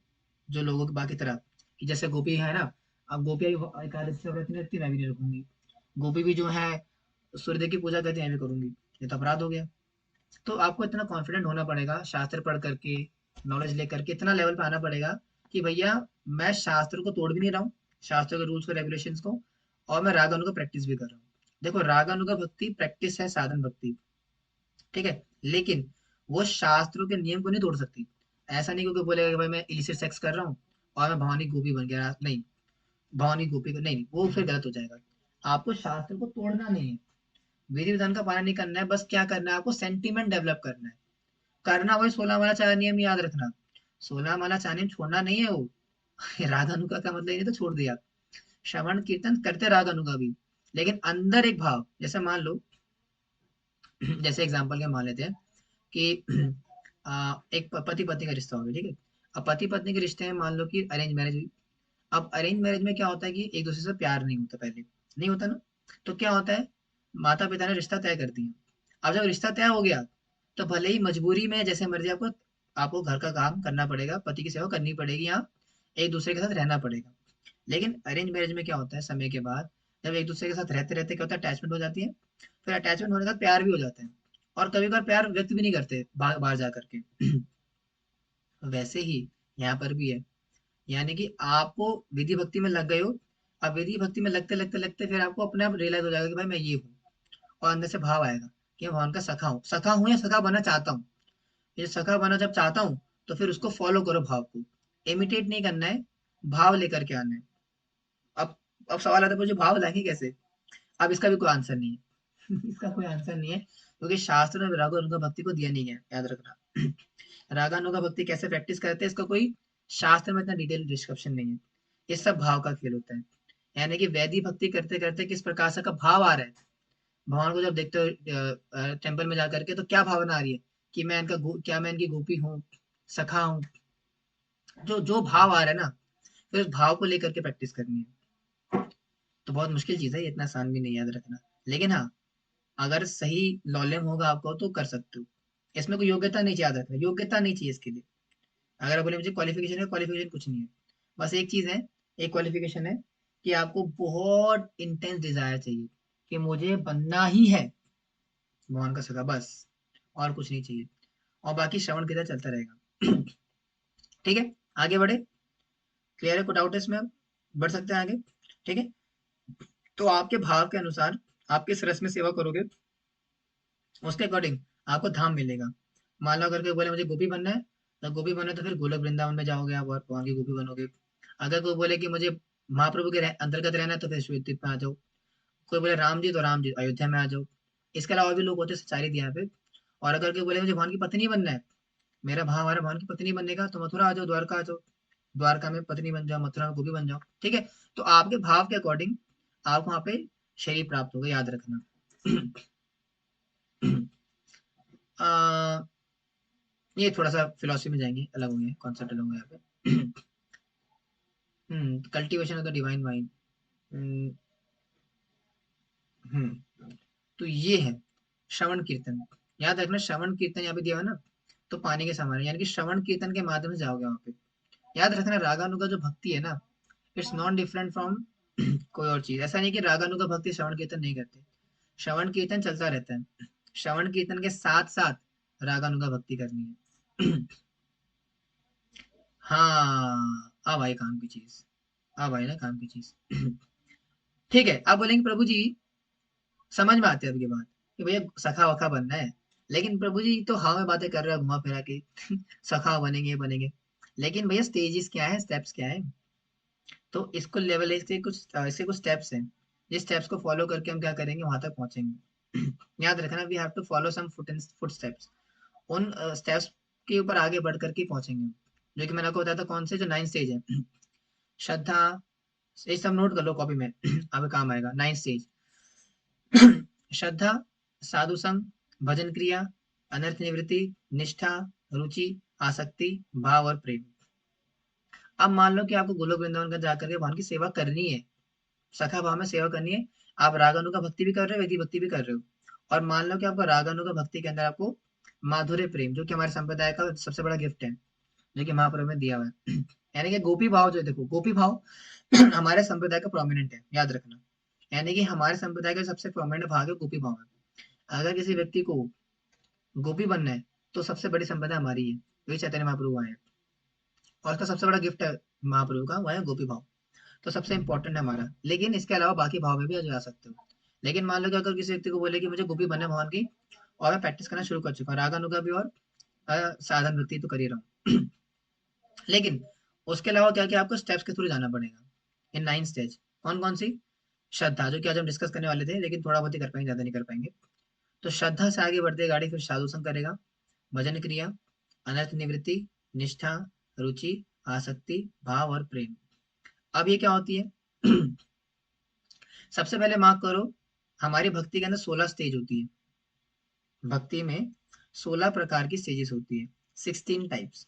जो लोगों की बाकी तरह, कि जैसे गोपी है ना, अब गोपी एकादशी से व्रत नहीं रखती, मैं भी नहीं रखूंगी। गोपी भी जो है सूर्यदेव की पूजा करती है, मैं भी करूंगी, ये तो अपराध हो गया। तो आपको इतना कॉन्फिडेंट होना पड़ेगा, शास्त्र पढ़ करके, नॉलेज लेकर के इतना लेवल पे आना पड़ेगा कि भैया मैं शास्त्र को तोड़ भी नहीं रहा हूँ, शास्त्र के रूल्स और रेगुलेशंस को, और मैं रागानु का प्रैक्टिस भी कर रहा हूँ। देखो रागानु का भक्ति प्रैक्टिस है, साधन भक्ति, ठीक है, लेकिन वो शास्त्रों के नियम को नहीं तोड़ सकती। ऐसा नहीं क्योंकि बोलेगा कि भाई मैं इलिसिट सेक्स कर रहा हूँ और मैं भवानी गोपी बन गया, नहीं, भवानी गोपी को नहीं, वो फिर गलत हो जाएगा। आपको शास्त्र को तोड़ना नहीं है, विधि विधान का पालन नहीं करना है, बस क्या करना है आपको, सेंटिमेंट डेवलप करना है। करना वही 16 माला चार नियम, याद रखना, 16 माला चार नियम छोड़ना नहीं है वो। राग अनुगा का मतलब ये नहीं तो छोड़ दिया, श्रवण कीर्तन करते राग अनुगा भी, लेकिन अंदर एक भाव, जैसे मान लो जैसे एग्जांपल के मान लेते हैं कि एक पति पत्नी का रिश्ता हो गया, ठीक है। अब पति पत्नी के रिश्ते में मान लो कि अरेंज मैरिज हुई। अब अरेंज मैरिज में क्या होता है कि एक दूसरे से प्यार नहीं होता, पहले नहीं होता ना। तो क्या होता है, माता पिता ने रिश्ता तय कर दिया। अब जब रिश्ता तय हो गया, तो भले ही मजबूरी में जैसे मर्जी आपको आपको घर का काम करना पड़ेगा, पति की सेवा करनी पड़ेगी, यहाँ एक दूसरे के साथ रहना पड़ेगा। लेकिन अरेंज मैरिज में क्या होता है, समय के बाद जब एक दूसरे के साथ रहते रहते क्या होता है, अटैचमेंट हो जाती है। फिर अटैचमेंट होने के बाद प्यार भी हो जाता है, और कभी कभार प्यार व्यक्त भी नहीं करते बाहर बाहर जा करके। वैसे ही यहाँ पर भी है, यानी कि आपको विधि भक्ति में लग गए हो। अब विधि भक्ति में लगते लगते लगते फिर आपको अपने आप रियलाइज हो जाएगा कि भाई मैं ये हूँ, और अंदर से भाव आएगा कि मैं भगवान का सखा हूँ या सखा बनना चाहता हूँ। ये सखा बनना जब चाहता हूँ, तो फिर उसको फॉलो करो, भाव को इमिटेट नहीं करना है, भाव लेकर के आना है। अब अब सवाल आता है मुझे भाव लाएंगे कैसे। अब इसका भी कोई आंसर नहीं है। इसका कोई आंसर नहीं है, क्योंकि शास्त्र में राग और अनुगा भक्ति को दिया नहीं है, याद रखना। राग अनुगा भक्ति कैसे प्रैक्टिस करते हैं, इसका कोई शास्त्र में इतना डिटेल डिस्क्रिप्शन नहीं है। ये सब भाव का खेल होता है, यानी कि वैदिक भक्ति करते करते किस प्रकार से का भाव आ रहा है। भगवान को जब देखते हो टेम्पल में जाकर के, तो क्या भावना आ रही है कि मैं क्या मैं इनकी गोपी हूँ, सखा हूँ, जो जो भाव आ रहा है ना, फिर उस भाव को लेकर के प्रैक्टिस करनी है। तो बहुत मुश्किल चीज है, ये इतना आसान भी नहीं, याद रखना। लेकिन हाँ, अगर सही नॉलेज होगा आपको तो कर सकते हो। इसमें कोई योग्यता नहीं चाहिए, याद रखना, योग्यता नहीं चाहिए इसके लिए। अगर आप बोले मुझे क्वालिफिकेशन है, क्वालिफिकेशन कुछ नहीं है। बस एक चीज है, एक क्वालिफिकेशन है कि आपको बहुत इंटेंस डिजायर चाहिए कि मुझे बनना ही है भगवान का सगा, बस, और कुछ नहीं चाहिए। और बाकी श्रवण की तरह चलता रहेगा। ठीक है, आगे बढ़े, क्लियर है, कोई डाउट है इसमें, अब बढ़ सकते हैं आगे, ठीक है। तो आपके भाव के अनुसार आप किस रस में सेवा करोगे, उसके अकॉर्डिंग आपको धाम मिलेगा। मान लो अगर कोई बोले मुझे गोपी बनना है, तो गोपी बनना है तो फिर गोलोक वृंदावन में जाओगे आप और वहां की गोपी बनोगे। अगर कोई बोले कि मुझे महाप्रभु के अंतर्गत रहना है, तो फिर श्वेत द्वीप में आ जाओ। कोई बोले राम जी, तो राम जी अयोध्या में आ जाओ। इसके अलावा और भी लोग होते हैं, सारी दिया पे। और अगर कोई बोले मुझे भगवान की पत्नी बनना है, मेरा भाव हमारा भगवान की पत्नी बनने का, तो मथुरा आ जाओ, द्वारका आ जाओ, द्वारका में पत्नी बन जाओ, मथुरा में गोपी बन जाओ, ठीक है। तो आपके भाव के अकॉर्डिंग आपको वहां पे शरीर प्राप्त होगा, याद रखना। आ, ये थोड़ा सा फिलोसफी में जाएंगे, अलग होंगे, कॉन्सेप्ट अलग होंगे यहाँ पे। Cultivation of the divine mind, hmm, तो ये है श्रवण कीर्तन। याद रखना श्रवण कीर्तन यहाँ पे दिया हुआ है ना, तो पानी के समान है, यानी कि श्रवण कीर्तन के माध्यम से जाओगे वहां पे। याद रखना रागानुगा जो भक्ति है ना, इट्स नॉन डिफरेंट फ्रॉम कोई और चीज। ऐसा नहीं कि रागानुगा भक्ति श्रवण कीर्तन नहीं करते, श्रवण कीर्तन चलता रहता है। श्रवण कीर्तन के साथ साथ रागानुगा भक्ति करनी है। हाँ, अब आई काम की चीज, अब आई ना काम की चीज। ठीक है, अब बोलेंगे प्रभु जी, समझ में आती है आपकी बात कि भैया सखा वखा बनना है, लेकिन प्रभु जी तो हाँ में बातें कर रहे हो घुमा फिरा के। सखा बनेंगे बनेंगे, लेकिन भैया स्टेजेस क्या है, स्टेप्स क्या है? तो इसको लेवल इसके कुछ स्टेप्स हैं, जिस स्टेप्स को फॉलो करके हम क्या करेंगे, वहां तक पहुंचेंगे। याद रखना, we have to follow some footsteps. उन स्टेप्स के ऊपर आगे बढ़ करके पहुंचेंगे, जो कि मैंने आपको बताया था कौन से, जो 9 स्टेज है। श्रद्धा, ये सब नोट कर लो कॉपी में। अब काम आएगा 9 स्टेज। श्रद्धा, साधु संग, भजन क्रिया, अनर्थ निवृत्ति, निष्ठा, रुचि, आसक्ति, भाव और प्रेम। अब मान लो कि आपको गोलोक वृंदावन का जाकर के भगवान की सेवा करनी है, सखा भाव में सेवा करनी है। आप रागानुगा भक्ति भी कर रहे हो, वेदी भक्ति भी कर रहे हो, और मान लो कि आपको रागानुगा भक्ति के अंदर आपको माधुर्य प्रेम, जो कि हमारे संप्रदाय का सबसे बड़ा गिफ्ट है, जो कि महाप्रभु में दिया हुआ है। यानी कि गोपी भाव, जो देखो गोपी भाव हमारे संप्रदाय का प्रोमिनेंट है, याद रखना। यानी कि हमारे संप्रदाय का सबसे प्रोमिनेंट भाग है गोपी भाव में। अगर किसी व्यक्ति को गोपी बनना है, तो सबसे बड़ी संपदा हमारी है, वही चैतन्य महाप्रभु आए हैं। और उसका सबसे बड़ा गिफ्ट है महाप्रभु का, वह है गोपी भाव। तो सबसे इंपॉर्टेंट है हमारा, लेकिन इसके अलावा बाकी भाव में भी जा सकते हो। लेकिन मान लो कि अगर किसी व्यक्ति को बोले कि मुझे गोपी बनना है भगवान की, और मैं प्रैक्टिस करना शुरू कर चुका हूँ, रागानुगा भी और साधन वृत्ति तो कर ही रहा हूँ। लेकिन उसके अलावा क्या क्या आपको स्टेप्स के थ्रू जाना पड़ेगा, इन 9 स्टेज। कौन कौन सी? श्रद्धा, जो कि आज हम डिस्कस करने वाले थे, लेकिन थोड़ा बहुत ही कर पाएंगे, ज्यादा नहीं कर पाएंगे। तो श्रद्धा से आगे बढ़ते गाड़ी, फिर साधु संग करेगा, भजन क्रिया, अनर्थ निवृत्ति, निष्ठा, रुचि, आसक्ति, भाव और प्रेम। अब ये क्या होती है? सबसे पहले मार्क करो, हमारी भक्ति के अंदर 16 स्टेज होती है। भक्ति में 16 प्रकार की स्टेजेस होती है, 16 टाइप्स।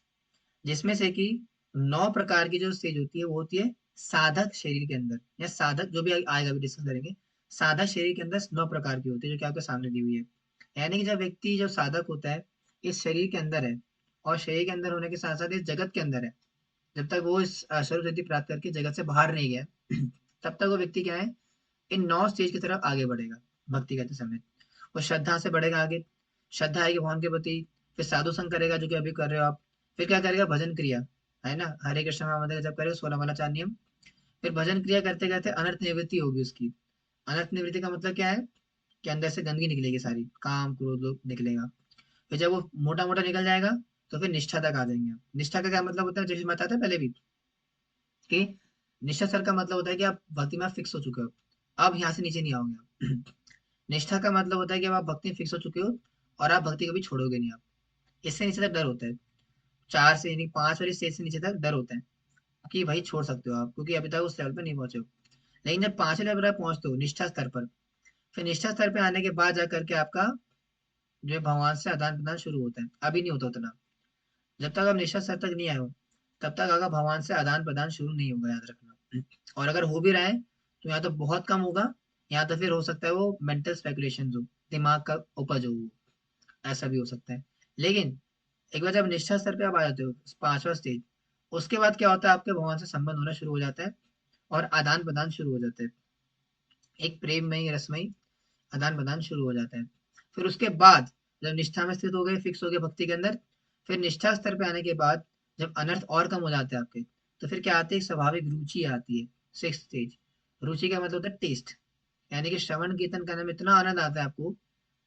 जिसमें से कि 9 प्रकार की जो स्टेज होती है, वो होती है साधक शरीर के अंदर, या साधक जो भी आएगा, अभी डिस्कस करेंगे। साधक शरीर के अंदर 9 प्रकार की होती है, जो कि आपके सामने दी हुई है। यानी कि जब व्यक्ति, जब साधक होता है, इस शरीर के अंदर है, और शरीर के अंदर होने के साथ साथ इस जगत के अंदर है। जब तक वो इस स्वरूप सिद्धि प्राप्त करके जगत से बाहर नहीं गया, तब तक वो व्यक्ति क्या है, इन 9 स्टेज की तरफ आगे बढ़ेगा भक्ति करते समय। वो श्रद्धा से बढ़ेगा आगे, श्रद्धा आएगी भगवान के प्रति। फिर साधु संग करेगा, जो कि अभी कर रहे हो आप। फिर क्या करेगा, भजन क्रिया, है ना, हरे कृष्ण महामंत्र का जब करेगा, 16 वाला 4 नियम। फिर भजन क्रिया करते करते अनर्थ निवृत्ति होगी उसकी। अनर्थ निवृत्ति का मतलब क्या है, कि अंदर से गंदगी निकलेगी, सारी काम क्रोध लोग निकलेगा। फिर जब वो मोटा मोटा निकल जाएगा, तो फिर निष्ठा तक आ जाएंगे। निष्ठा का क्या मतलब होता है, जैसे मैं बताया था पहले भी, कि निष्ठा सर का मतलब होता है कि आप भक्ति में फिक्स हो चुके हो, अब यहाँ से नीचे नहीं आओगे आप। निष्ठा का मतलब होता है कि अब आप भक्ति में फिक्स हो चुके हो, और आप भक्ति कभी छोड़ोगे नहीं आप। इससे नीचे तक डर होता है, 4 से यानी 5 वाली स्टेज से नीचे तक डर होता है, कि भाई छोड़ सकते हो आप, क्योंकि अभी तक उस लेवल पे नहीं पहुंचे हो। लेकिन जब 5वें लेवल पर पहुंचते हो निष्ठा स्तर पर, फिर निष्ठा स्तर पे आने के बाद जाकर के आपका जो है भगवान से आदान प्रदान शुरू होता है। अभी नहीं होता उतना, जब तक आप निष्ठा स्तर तक नहीं आए हो, तब तक अगर भगवान से आदान प्रदान शुरू नहीं होगा, याद रखना। और अगर हो भी रहा है, तो या तो बहुत कम होगा, या तो फिर हो सकता है वो मेंटल स्पेकुलेशन हो, दिमाग का उपज हो, ऐसा भी हो सकता है। लेकिन एक बार जब निष्ठा स्तर पे आप आ जाते हो, 5वां स्टेज, उसके बाद क्या होता है, आपके भगवान से संबंध होना शुरू हो जाता है, और आदान प्रदान शुरू हो जाता है। एक प्रेममय रसमय आदान प्रदान शुरू हो जाता है। फिर उसके बाद जब निष्ठा में स्थित हो गए, फिक्स हो गए भक्ति के अंदर, फिर निष्ठा स्तर पे आने के बाद जब अनर्थ और कम हो जाते हैं आपके, तो फिर क्या आती है, एक स्वाभाविक रुचि आती है, 6th स्टेज। रुचि का मतलब होता है टेस्ट, यानी कि श्रवण कीर्तन करने में इतना आनंद आता है आपको,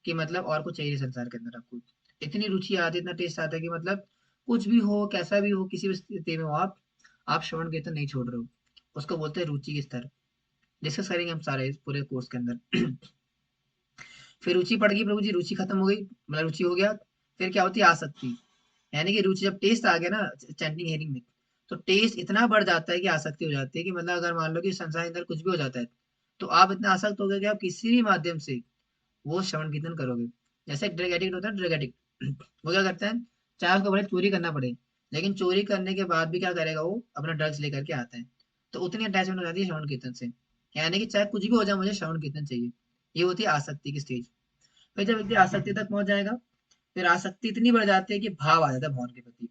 कि मतलब और कुछ चाहिए संसार के अंदर आपको। इतनी रुचि आती है, इतना टेस्ट आता है, कि मतलब कुछ भी हो, कैसा भी हो, किसी भी स्थिति में हो आप श्रवण कीर्तन नहीं छोड़ रहे हो। उसको बोलते हैं रुचि के स्तर। डिस्कस करेंगे हम सारे इस पूरे कोर्स के अंदर। फिर रुचि पड़ गई प्रभु जी, रुचि खत्म हो गई, मतलब रुचि हो गया। फिर क्या होती है, आसक्ति। यानी कि रुचि, जब टेस्ट आ गया ना चैंटिंग हेयरिंग में, तो टेस्ट इतना बढ़ जाता है कि आसक्ति हो जाती है, कि मतलब अगर मान लो कि संसार के अंदर कुछ भी हो जाता है, तो आप इतना आसक्त हो गए कि आप किसी भी माध्यम से वो श्रवण कीर्तन करोगे। जैसे ड्रग एडिक्ट होता है, ड्रग एडिक्ट वो क्या करता है, चाहे उसको भले चोरी करना पड़े, लेकिन चोरी करने के बाद भी क्या करेगा, वो अपना ड्रग्स लेकर के आता है। तो उतनी अटैचमेंट हो जाती है श्रवण कीर्तन से। यानी कि चाहे कुछ भी हो जाए मुझे श्रवण कीर्तन चाहिए। ये होती है आसक्ति की स्टेज। फिर जब व्यक्ति आसक्ति तक पहुंच जाएगा, फिर आसक्ति इतनी बढ़ जाती है कि भाव आ जाता है भगवान के प्रति।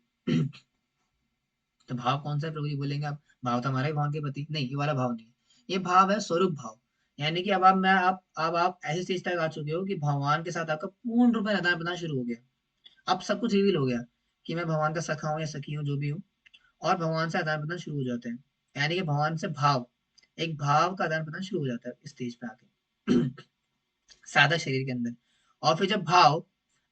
तो भाव कौन सा है प्रभु जी बोलेंगे आप? भाव तो हमारा ही भगवान के प्रति नहीं, ये वाला भाव नहीं है। ये भाव है स्वरूप भाव। यानी कि अब आप ऐसी स्टेज तक आ चुके हो कि भगवान के साथ आपका पूर्ण रूप में आदान प्रदान शुरू हो गया। अब सब कुछ रिवील हो गया कि मैं भगवान का सखा हूँ या सखी हूँ, जो भी हूँ। और भगवान से आदान प्रदान शुरू हो जाते हैं। यानी कि भगवान से भाव, एक भाव का आदान प्रदान शुरू हो जाता है स्टेज पे आके। सादा शरीर के अंदर। और फिर जब भाव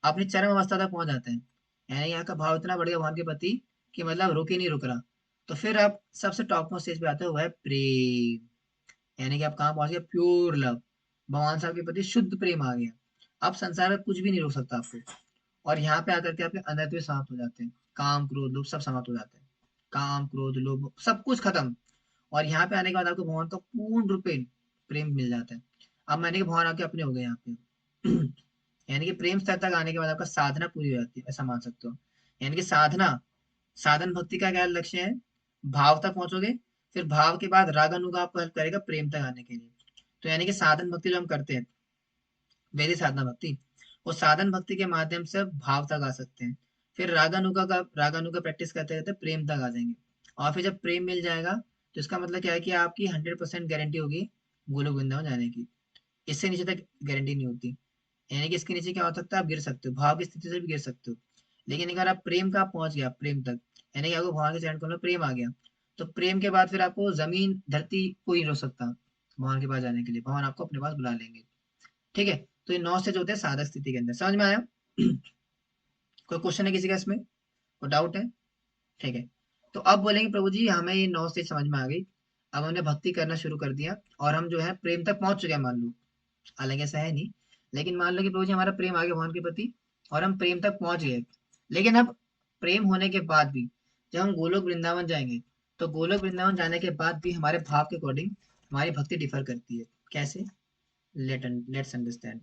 अपनी चरम अवस्था तक पहुंच जाते हैं, यानी यहाँ का भाव इतना बढ़ गया भगवान के प्रति कि मतलब रुक ही नहीं रुक रहा, तो फिर आप सबसे टॉप मोस्ट स्टेज पे आते हो, वह है प्रेम। यानी कि आप कहाँ पहुंच गए? Pure love. भगवान साहब के प्रति शुद्ध प्रेम आ गया। अब संसार में कुछ भी नहीं रोक सकता आपको। और यहाँ पे आकर के आपके अंदर भी समाप्त हो जाते हैं, काम क्रोध लोभ सब समाप्त हो जाते हैं। काम क्रोध लोभ सब कुछ खत्म। और यहाँ पे आने के बाद आपको भगवान का पूर्ण रूपे प्रेम मिल जाता है। अब मैंने कि भगवान आपके अपने हो गए यहाँ पे। यानी कि प्रेम स्तर तक आने के बाद आपका साधना पूरी हो जाती है, ऐसा मान सकते हो। यानी कि साधना, साधन भक्ति का क्या लक्ष्य है? भाव तक पहुंचोगे, फिर भाव के बाद राग अनुग आपको हेल्प करेगा प्रेम तक आने के लिए। तो यानी कि साधन भक्ति जो हम करते हैं, वैदिक साधना भक्ति, वो साधन भक्ति के माध्यम से भाव तक आ सकते हैं। फिर रागानुगा प्रैक्टिस करते करते प्रेम तक आ जाएंगे। और फिर जब प्रेम मिल जाएगा, तो इसका मतलब क्या है कि आपकी 100% गारंटी होगी गोलोक वृंदावन जाने की। इससे नीचे तक गारंटी नहीं होती। यानी कि इसके नीचे क्या हो सकता है? आप गिर सकते हो, भाव की स्थिति से भी गिर सकते हो। लेकिन अगर आप प्रेम का पहुंच गया प्रेम तक, यानी कि आपको भगवान के चरण कमल में प्रेम आ गया, तो प्रेम के बाद फिर आपको जमीन धरती कोई नहीं रोक सकता भगवान के पास जाने के लिए। भगवान आपको अपने पास बुला लेंगे। ठीक है। तो ये 9 स्टेज होते हैं साधक स्थिति के अंदर। समझ में आया? कोई क्वेश्चन है किसी का इसमें? कोई डाउट है? ठीक है। तो अब बोलेंगे प्रभु जी हमें ये 9 स्टेज समझ में आ गई। अब हमने भक्ति करना शुरू कर दिया और हम जो है प्रेम तक पहुंच चुके हैं, मान लो। हालांकि ऐसा है नहीं, लेकिन मान लो कि प्रभु जी हमारा प्रेम आ गया भगवान के प्रति और हम प्रेम तक पहुंच गए। लेकिन अब प्रेम होने के बाद भी जब हम गोलोक वृंदावन जाएंगे, तो गोलोक वृंदावन जाने के बाद भी हमारे भाव के अकॉर्डिंग हमारी भक्ति डिफर करती है। कैसे? Let's understand.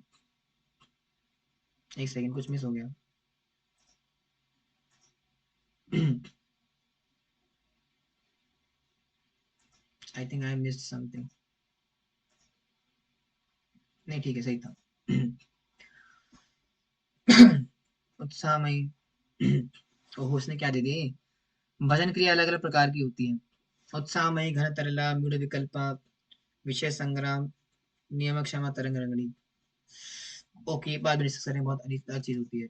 एक सेकंड, कुछ मिस हो गया। I think I missed something. नहीं ठीक है, सही था। उत्साहमयी। ओहो, उसने क्या दे दी? भजन क्रिया अलग अलग प्रकार की होती है। उत्साहमयी, घन तरला, मूढ़ विकल्पा, विषय संग्राम, नियम क्षमा, तरंग रंगनी। ओके, बाद में डिस्कस करेंगे, बहुत अनिश्चित चीज होती है।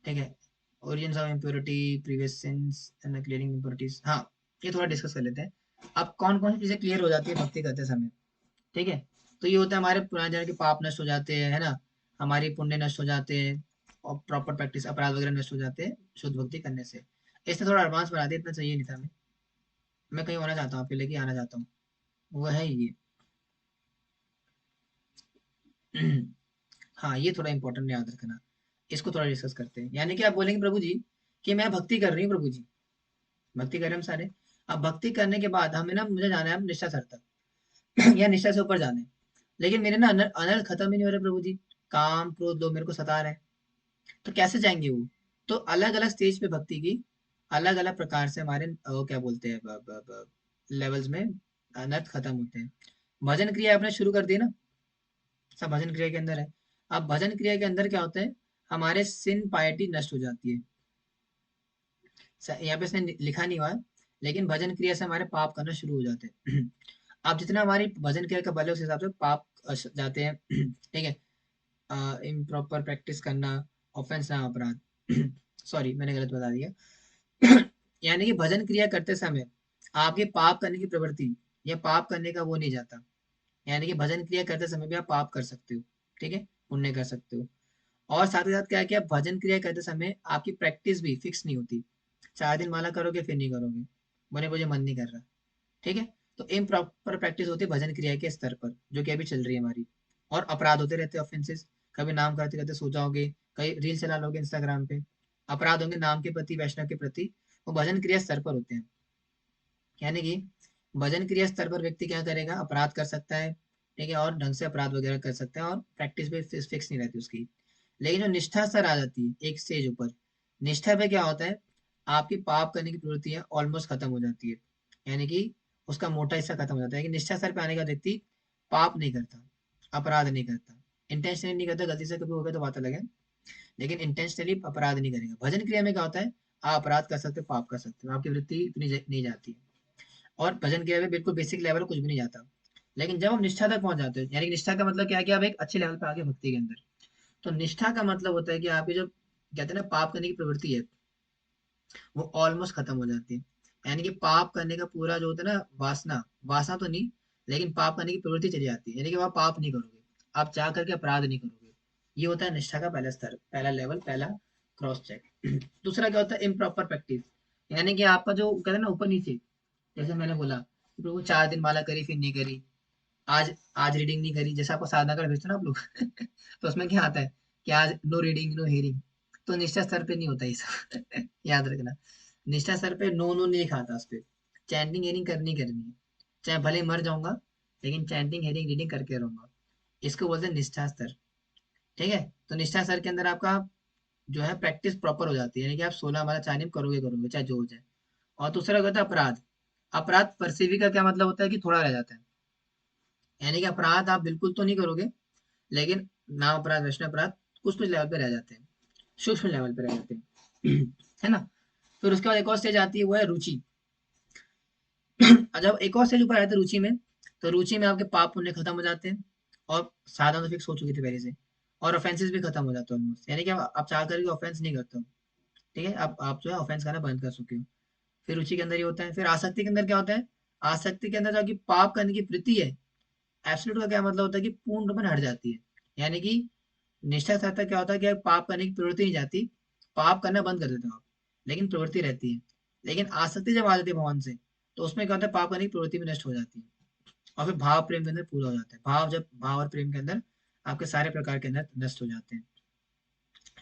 ठीक है। Origin of impurity, previous since and clearing impurities. हाँ, ये थोड़ा डिस्कस कर लेते हैं। अब कौन कौन सी चीजें क्लियर हो जाती है भक्ति करते समय? ठीक है। तो ये होता है हमारे पुराने जन्म के पाप नष्ट हो जाते हैं, है ना। हमारी पुण्य नष्ट हो जाते हैं। और प्रॉपर प्रैक्टिस अपराध वगैरह नष्ट हो जाते हैं शुद्ध भक्ति करने से। इससे थोड़ा एडवांस बना दिया, इतना चाहिए नहीं था हमें। मैं कहीं होना चाहता हूँ, आपके लेके आना चाहता हूँ। वो है ये। हाँ, ये थोड़ा इंपॉर्टेंट याद रखना। इसको थोड़ा डिस्कस करते हैं। यानी कि आप बोलेंगे प्रभु जी कि मैं भक्ति कर रही हूँ प्रभु जी, भक्ति कर रहे हैं हम सारे। अब भक्ति करने के बाद हमें ना, मुझे जाना है अब निष्ठा स्तर तक। या निष्ठा से ऊपर जाना है। लेकिन मेरे ना अनर्थ खत्म ही नहीं हो रहे प्रभु जी। काम क्रोध लोग मेरे को सता रहे हैं। तो कैसे जाएंगे वो? तो अलग अलग स्टेज पे भक्ति की अलग अलग प्रकार से हमारे वो क्या बोलते हैं लेवल्स में अनर्थ खत्म होते हैं। भजन क्रिया आपने शुरू कर दी ना, सब भजन क्रिया के अंदर है। अब भजन क्रिया के अंदर क्या होता है? हमारे सिन पाइटी नष्ट हो जाती है। यहाँ पे इसने लिखा नहीं हुआ है, लेकिन भजन क्रिया से हमारे पाप करना शुरू हो जाते हैं। अब जितना हमारी भजन क्रिया का बल है उस हिसाब से पाप जाते हैं। ठीक है। इम्प्रॉपर प्रैक्टिस करना, ऑफेंस ना अपराध। सॉरी, मैंने गलत बता दिया। यानी कि भजन क्रिया करते समय आपके पाप करने की प्रवृत्ति या पाप करने का वो नहीं जाता। यानी कि भजन क्रिया करते समय भी आप पाप कर सकते हो। ठीक है, पुण्य कर सकते हो। और साथ ही साथ क्या है कि आप भजन क्रिया करते समय आपकी प्रैक्टिस भी फिक्स नहीं होती। 4 दिन माला करोगे फिर नहीं करोगे, बोले मुझे मन नहीं कर रहा। ठीक है। तो इम्प्रॉपर प्रैक्टिस होती है भजन क्रिया के स्तर पर, जो कि अभी चल रही है हमारी। और अपराध होते रहते हैं, ऑफेंसेस। कभी नाम करते करते सो जाओगे, कहीं रील चला लोगे इंस्टाग्राम पे। अपराध होंगे नाम के प्रति, वैष्णव के प्रति। वो भजन क्रिया स्तर पर होते हैं। यानी कि भजन क्रिया स्तर पर व्यक्ति क्या करेगा? अपराध कर सकता है। ठीक है, और ढंग से अपराध वगैरह कर सकता है, और प्रैक्टिस भी फिक्स नहीं रहती उसकी। लेकिन जो निष्ठा स्तर आ जाती है एक स्टेज ऊपर, निष्ठा पे क्या होता है? आपकी पाप करने की प्रवृत्ति है ऑलमोस्ट खत्म हो जाती है। यानी कि उसका मोटा हिस्सा खत्म हो जाता है। कि निष्ठा स्तर पे आने का व्यक्ति पाप नहीं करता, अपराध नहीं करता, इंटेंशनली नहीं करता, गलती से कभी हो गया तो बात अलग है, लेकिन इंटेंशनली अपराध नहीं करेगा। भजन क्रिया में क्या होता है, आप अपराध कर सकते हो, पाप कर सकते हो, आपकी वृत्ति इतनी नहीं जाती है। और भजन क्रिया में बिल्कुल बेसिक लेवल कुछ भी नहीं जाता। लेकिन जब हम निष्ठा तक पहुंच जाते हो, यानी कि निष्ठा का मतलब क्या है कि आप एक अच्छे लेवल पे आगे भक्ति के अंदर, तो निष्ठा का मतलब होता है कि आपकी जो कहते हैं ना पाप करने की प्रवृत्ति है, वो ऑलमोस्ट खत्म हो जाती है। यानी कि पाप करने का पूरा जो होता है ना वासना, वासना तो नहीं, लेकिन पाप करने की प्रवृत्ति चली जाती है, यानी कि आप पाप नहीं करोगे, आप चाह करके अपराध नहीं करोगे। ये होता है निष्ठा का पहला स्तर, पहला लेवल, पहला क्रॉस चेक। दूसरा क्या होता है, इम्प्रॉपर प्रैक्टिस, यानी कि आपका जो कहते हैं ना ऊपर नीचे, जैसे मैंने बोला कि प्रभु 4 दिन माला करी फिर नहीं करी, आज आज रीडिंग नहीं करी, जैसे आपको साधना कर भेजते हो ना आप लोग तो उसमें क्या आता है कि आज नो रीडिंग नो हियरिंग, तो निष्ठा स्तर पे नहीं होता ये सब याद रखना। निष्ठा स्तर पे नो नो नहीं खाता उस पे, चैंटिंग हियरिंग करनी करनी है, चाहे भले मर जाऊंगा, लेकिन चैंटिंग हियरिंग रीडिंग करके रहूंगा। इसको बोलते हैं निष्ठा स्तर। ठीक है, तो निष्ठा स्तर के अंदर आपका जो है प्रैक्टिस प्रॉपर हो जाती है, यानी कि आप 16 हमारा चाहे करोगे करोगे चाहे जो हो जाए। और दूसरा क्या होता है, अपराध। अपराध परसेवी का क्या मतलब होता है कि थोड़ा रह जाता है, यानी कि अपराध आप बिल्कुल तो नहीं करोगे, लेकिन नाम अपराध वैष्णव अपराध कुछ कुछ लेवल पे रह जाते हैं, सूक्ष्म लेवल पे रह जाते हैं है ना। फिर उसके बाद एक और स्टेज आती है, वो है रुचि। जब एक और स्टेज ऊपर आते हैं रुचि में, तो रुचि में आपके पाप पुण्य खत्म हो जाते हैं, और साधना तो फिक्स हो चुकी थी पहले से, और ऑफेंसेस भी खत्म हो जाते हैं ऑलमोस्ट, यानी कि आप चाह करके ऑफेंस नहीं करते हो। ठीक है, आप जो है ऑफेंस करना बंद कर चुके हो। फिर रुचि के अंदर ये होता है। फिर आसक्ति के अंदर क्या होता है, आसक्ति के अंदर जो आपकी पाप करने की वृत्ति है, एब्सोल्यूट का क्या मतलब होता है कि पूर्ण रूप में हट जाती है। यानी कि निष्ठा साधता क्या होता है कि पाप करने की प्रवृत्ति नहीं जाती, पाप करना बंद कर देते हो आप, लेकिन प्रवृत्ति रहती है। लेकिन आसक्ति जब आ जाती है भगवान से, तो उसमें क्या होता है, पाप करने की प्रवृत्ति भी नष्ट हो जाती है, और फिर भाव प्रेम के अंदर पूरा हो जाता है। भाव जब भाव और प्रेम के अंदर आपके सारे प्रकार के अंदर नष्ट हो जाते हैं,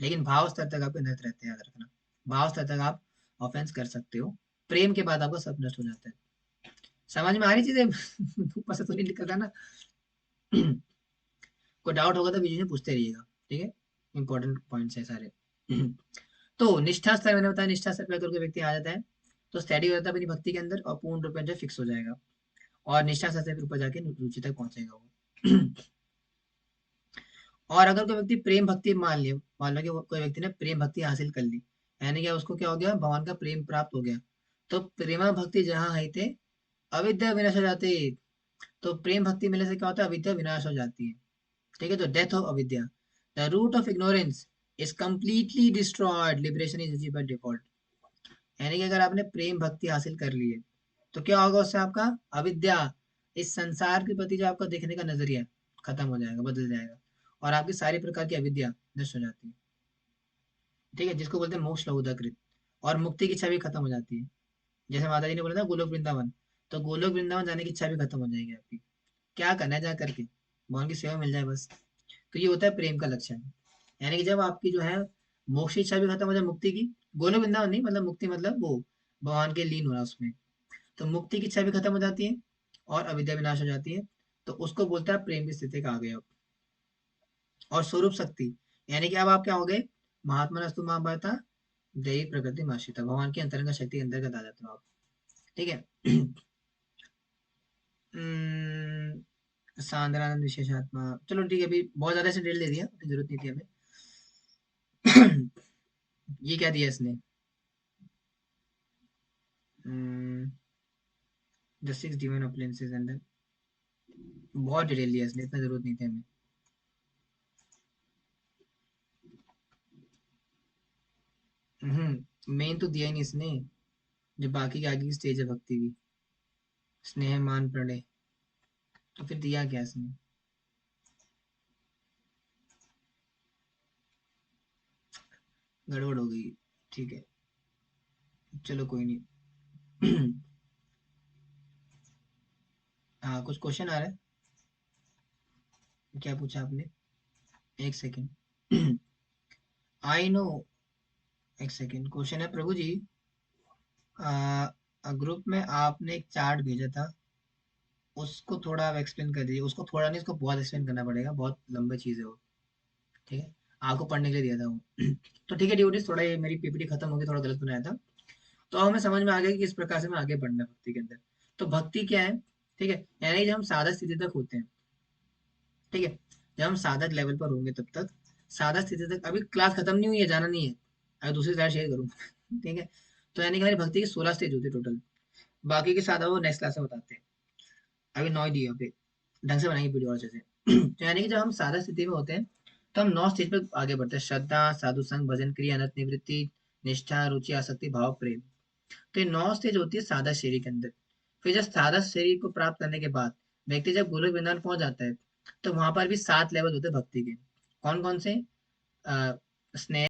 लेकिन भाव स्तर तक आपके नष्ट रहते हैं, याद रखना। भाव स्तर तक आप ऑफेंस कर सकते हो, प्रेम के बाद आपका सब नष्ट हो जाता है। समझ में आ रही चीजें ऊपर से तो नहीं निकलता ना कोई डाउट होगा तो बीच में पूछते रहिएगा, ठीक है, इंपॉर्टेंट पॉइंट्स है सारे तो निष्ठा स्तर मैंने बताया, निष्ठा स्तर पे अगर कोई व्यक्ति आ जाता है, तो स्टडी हो जाता है अपनी भक्ति के अंदर, और पूर्ण रूप में जो फिक्स हो जाएगा, और निष्ठा स्तर से फिर ऊपर जाके रुचि तक पहुंचेगा वो और अगर कोई व्यक्ति प्रेम भक्ति मान लिया, मान लो कि कोई व्यक्ति ने प्रेम भक्ति हासिल कर ली, यानी कि उसको क्या हो गया, भगवान का प्रेम प्राप्त हो गया, तो प्रेमा भक्ति जहाँ है थे अविद्या विनाश हो जाती है। तो प्रेम भक्ति मिलने से क्या होता है, अविद्या विनाश हो जाती है। ठीक है, तो death of avidya, the root of ignorance is completely destroyed, liberation is achieved by default. यानी कि अगर आपने प्रेम भक्ति हासिल कर ली है, तो क्या होगा उससे, आपका अविद्या, इस संसार के प्रति जो आपका देखने का नजरिया खत्म हो जाएगा, बदल जाएगा, और आपकी सारी प्रकार की अविद्या नष्ट हो जाती है। ठीक है, जिसको बोलते हैं मोक्ष लहुदाकृत, और मुक्ति की छवि खत्म हो जाती है। जैसे माता जी ने बोला था गोलोक वृंदावन, तो गोलोक वृंदावन जाने की इच्छा भी खत्म हो जाएगी आपकी। क्या करना है जा करके, भगवान की सेवा मिल जाए बस। तो ये होता है प्रेम का लक्षण, यानी कि जब आपकी जो है मोक्ष की इच्छा भी खत्म हो जाए, मुक्ति की, गोलोक वृंदावन नहीं, मतलब मुक्ति मतलब वो भगवान के लीन होना उसमें, तो मुक्ति की इच्छा भी खत्म हो जाती है, और अविद्या विनाश हो जाती है, तो उसको बोलता है प्रेम की स्थिति का आ गए आप। और स्वरूप शक्ति, यानी कि अब आप क्या हो गए, महात्मा अस्तु महाभारता दैवी प्रकृति माशिता, भगवान की अंतरंग शक्ति के अंतर्गत आ जाते हो आप। ठीक है सांद्रानंद विशेषात्मा, चलो ठीक है, अभी बहुत ज्यादा से डिटेल दे दिया, जरूरत नहीं थी हमें ये क्या दिया इसने, the six divine appliances and, बहुत डिटेल दिया इसने, इतना जरूरत नहीं थी हमें। मेन तो दिया ही नहीं इसने, जो बाकी की आगे की स्टेज है भक्ति की, स्नेह मान प्रणय, तो फिर दिया क्या इसने। गड़बड़ हो गई, ठीक है, चलो कोई नहीं हाँ, कुछ क्वेश्चन आ रहा है, क्या पूछा आपने, एक सेकेंड आई नो, एक सेकेंड, क्वेश्चन है प्रभु जी, ग्रुप में आपने एक चार्ट भेजा था, उसको थोड़ा आप एक्सप्लेन कर दीजिए, उसको थोड़ा नहीं, उसको बहुत एक्सप्लेन करना पड़ेगा, बहुत लंबी चीज़ है वो। ठीक है, आपको पढ़ने के लिए दिया था वो तो ठीक है ड्यूटीज, थोड़ा ये मेरी पीपीटी खत्म हो गई, थोड़ा गलत बनाया था, तो हमें समझ में आ गया कि किस प्रकार से हमें आगे बढ़ना है भक्ति के अंदर। तो भक्ति क्या है, ठीक है, यानी जब हम साधक स्थिति तक होते हैं, ठीक है, जब हम साधक लेवल पर होंगे तब तक, साधक स्थिति तक, अभी क्लास खत्म नहीं हुई है, जाना नहीं है, अभी दूसरी स्लाइड शेयर करूंगा ठीक है। तो यानी कि हमारी भक्ति की 16 स्टेज होती है टोटल, बाकी के साधक वो नेक्स्ट क्लास में बताते हैं, अभी 9 दिए पे, ढंग से बनाएंगे वीडियो और अच्छे से तो यानी कि जब हम साधक स्थिति में होते हैं तो हम 9 स्टेज पर आगे बढ़ते हैं, श्रद्धा, साधु संग, भजन क्रिया, अनंत निवृत्ति, निष्ठा, रुचि, आसक्ति, भाव, प्रेम। तो ये 9 स्टेज होती है साधक श्रेणी के अंदर। फिर जब साधक श्रेणी को प्राप्त करने के बाद व्यक्ति जब गोलोक वृंदावन पहुंच जाता है, तो वहां पर भी 7 लेवल होते हैं भक्ति के। कौन कौन से? स्नेह,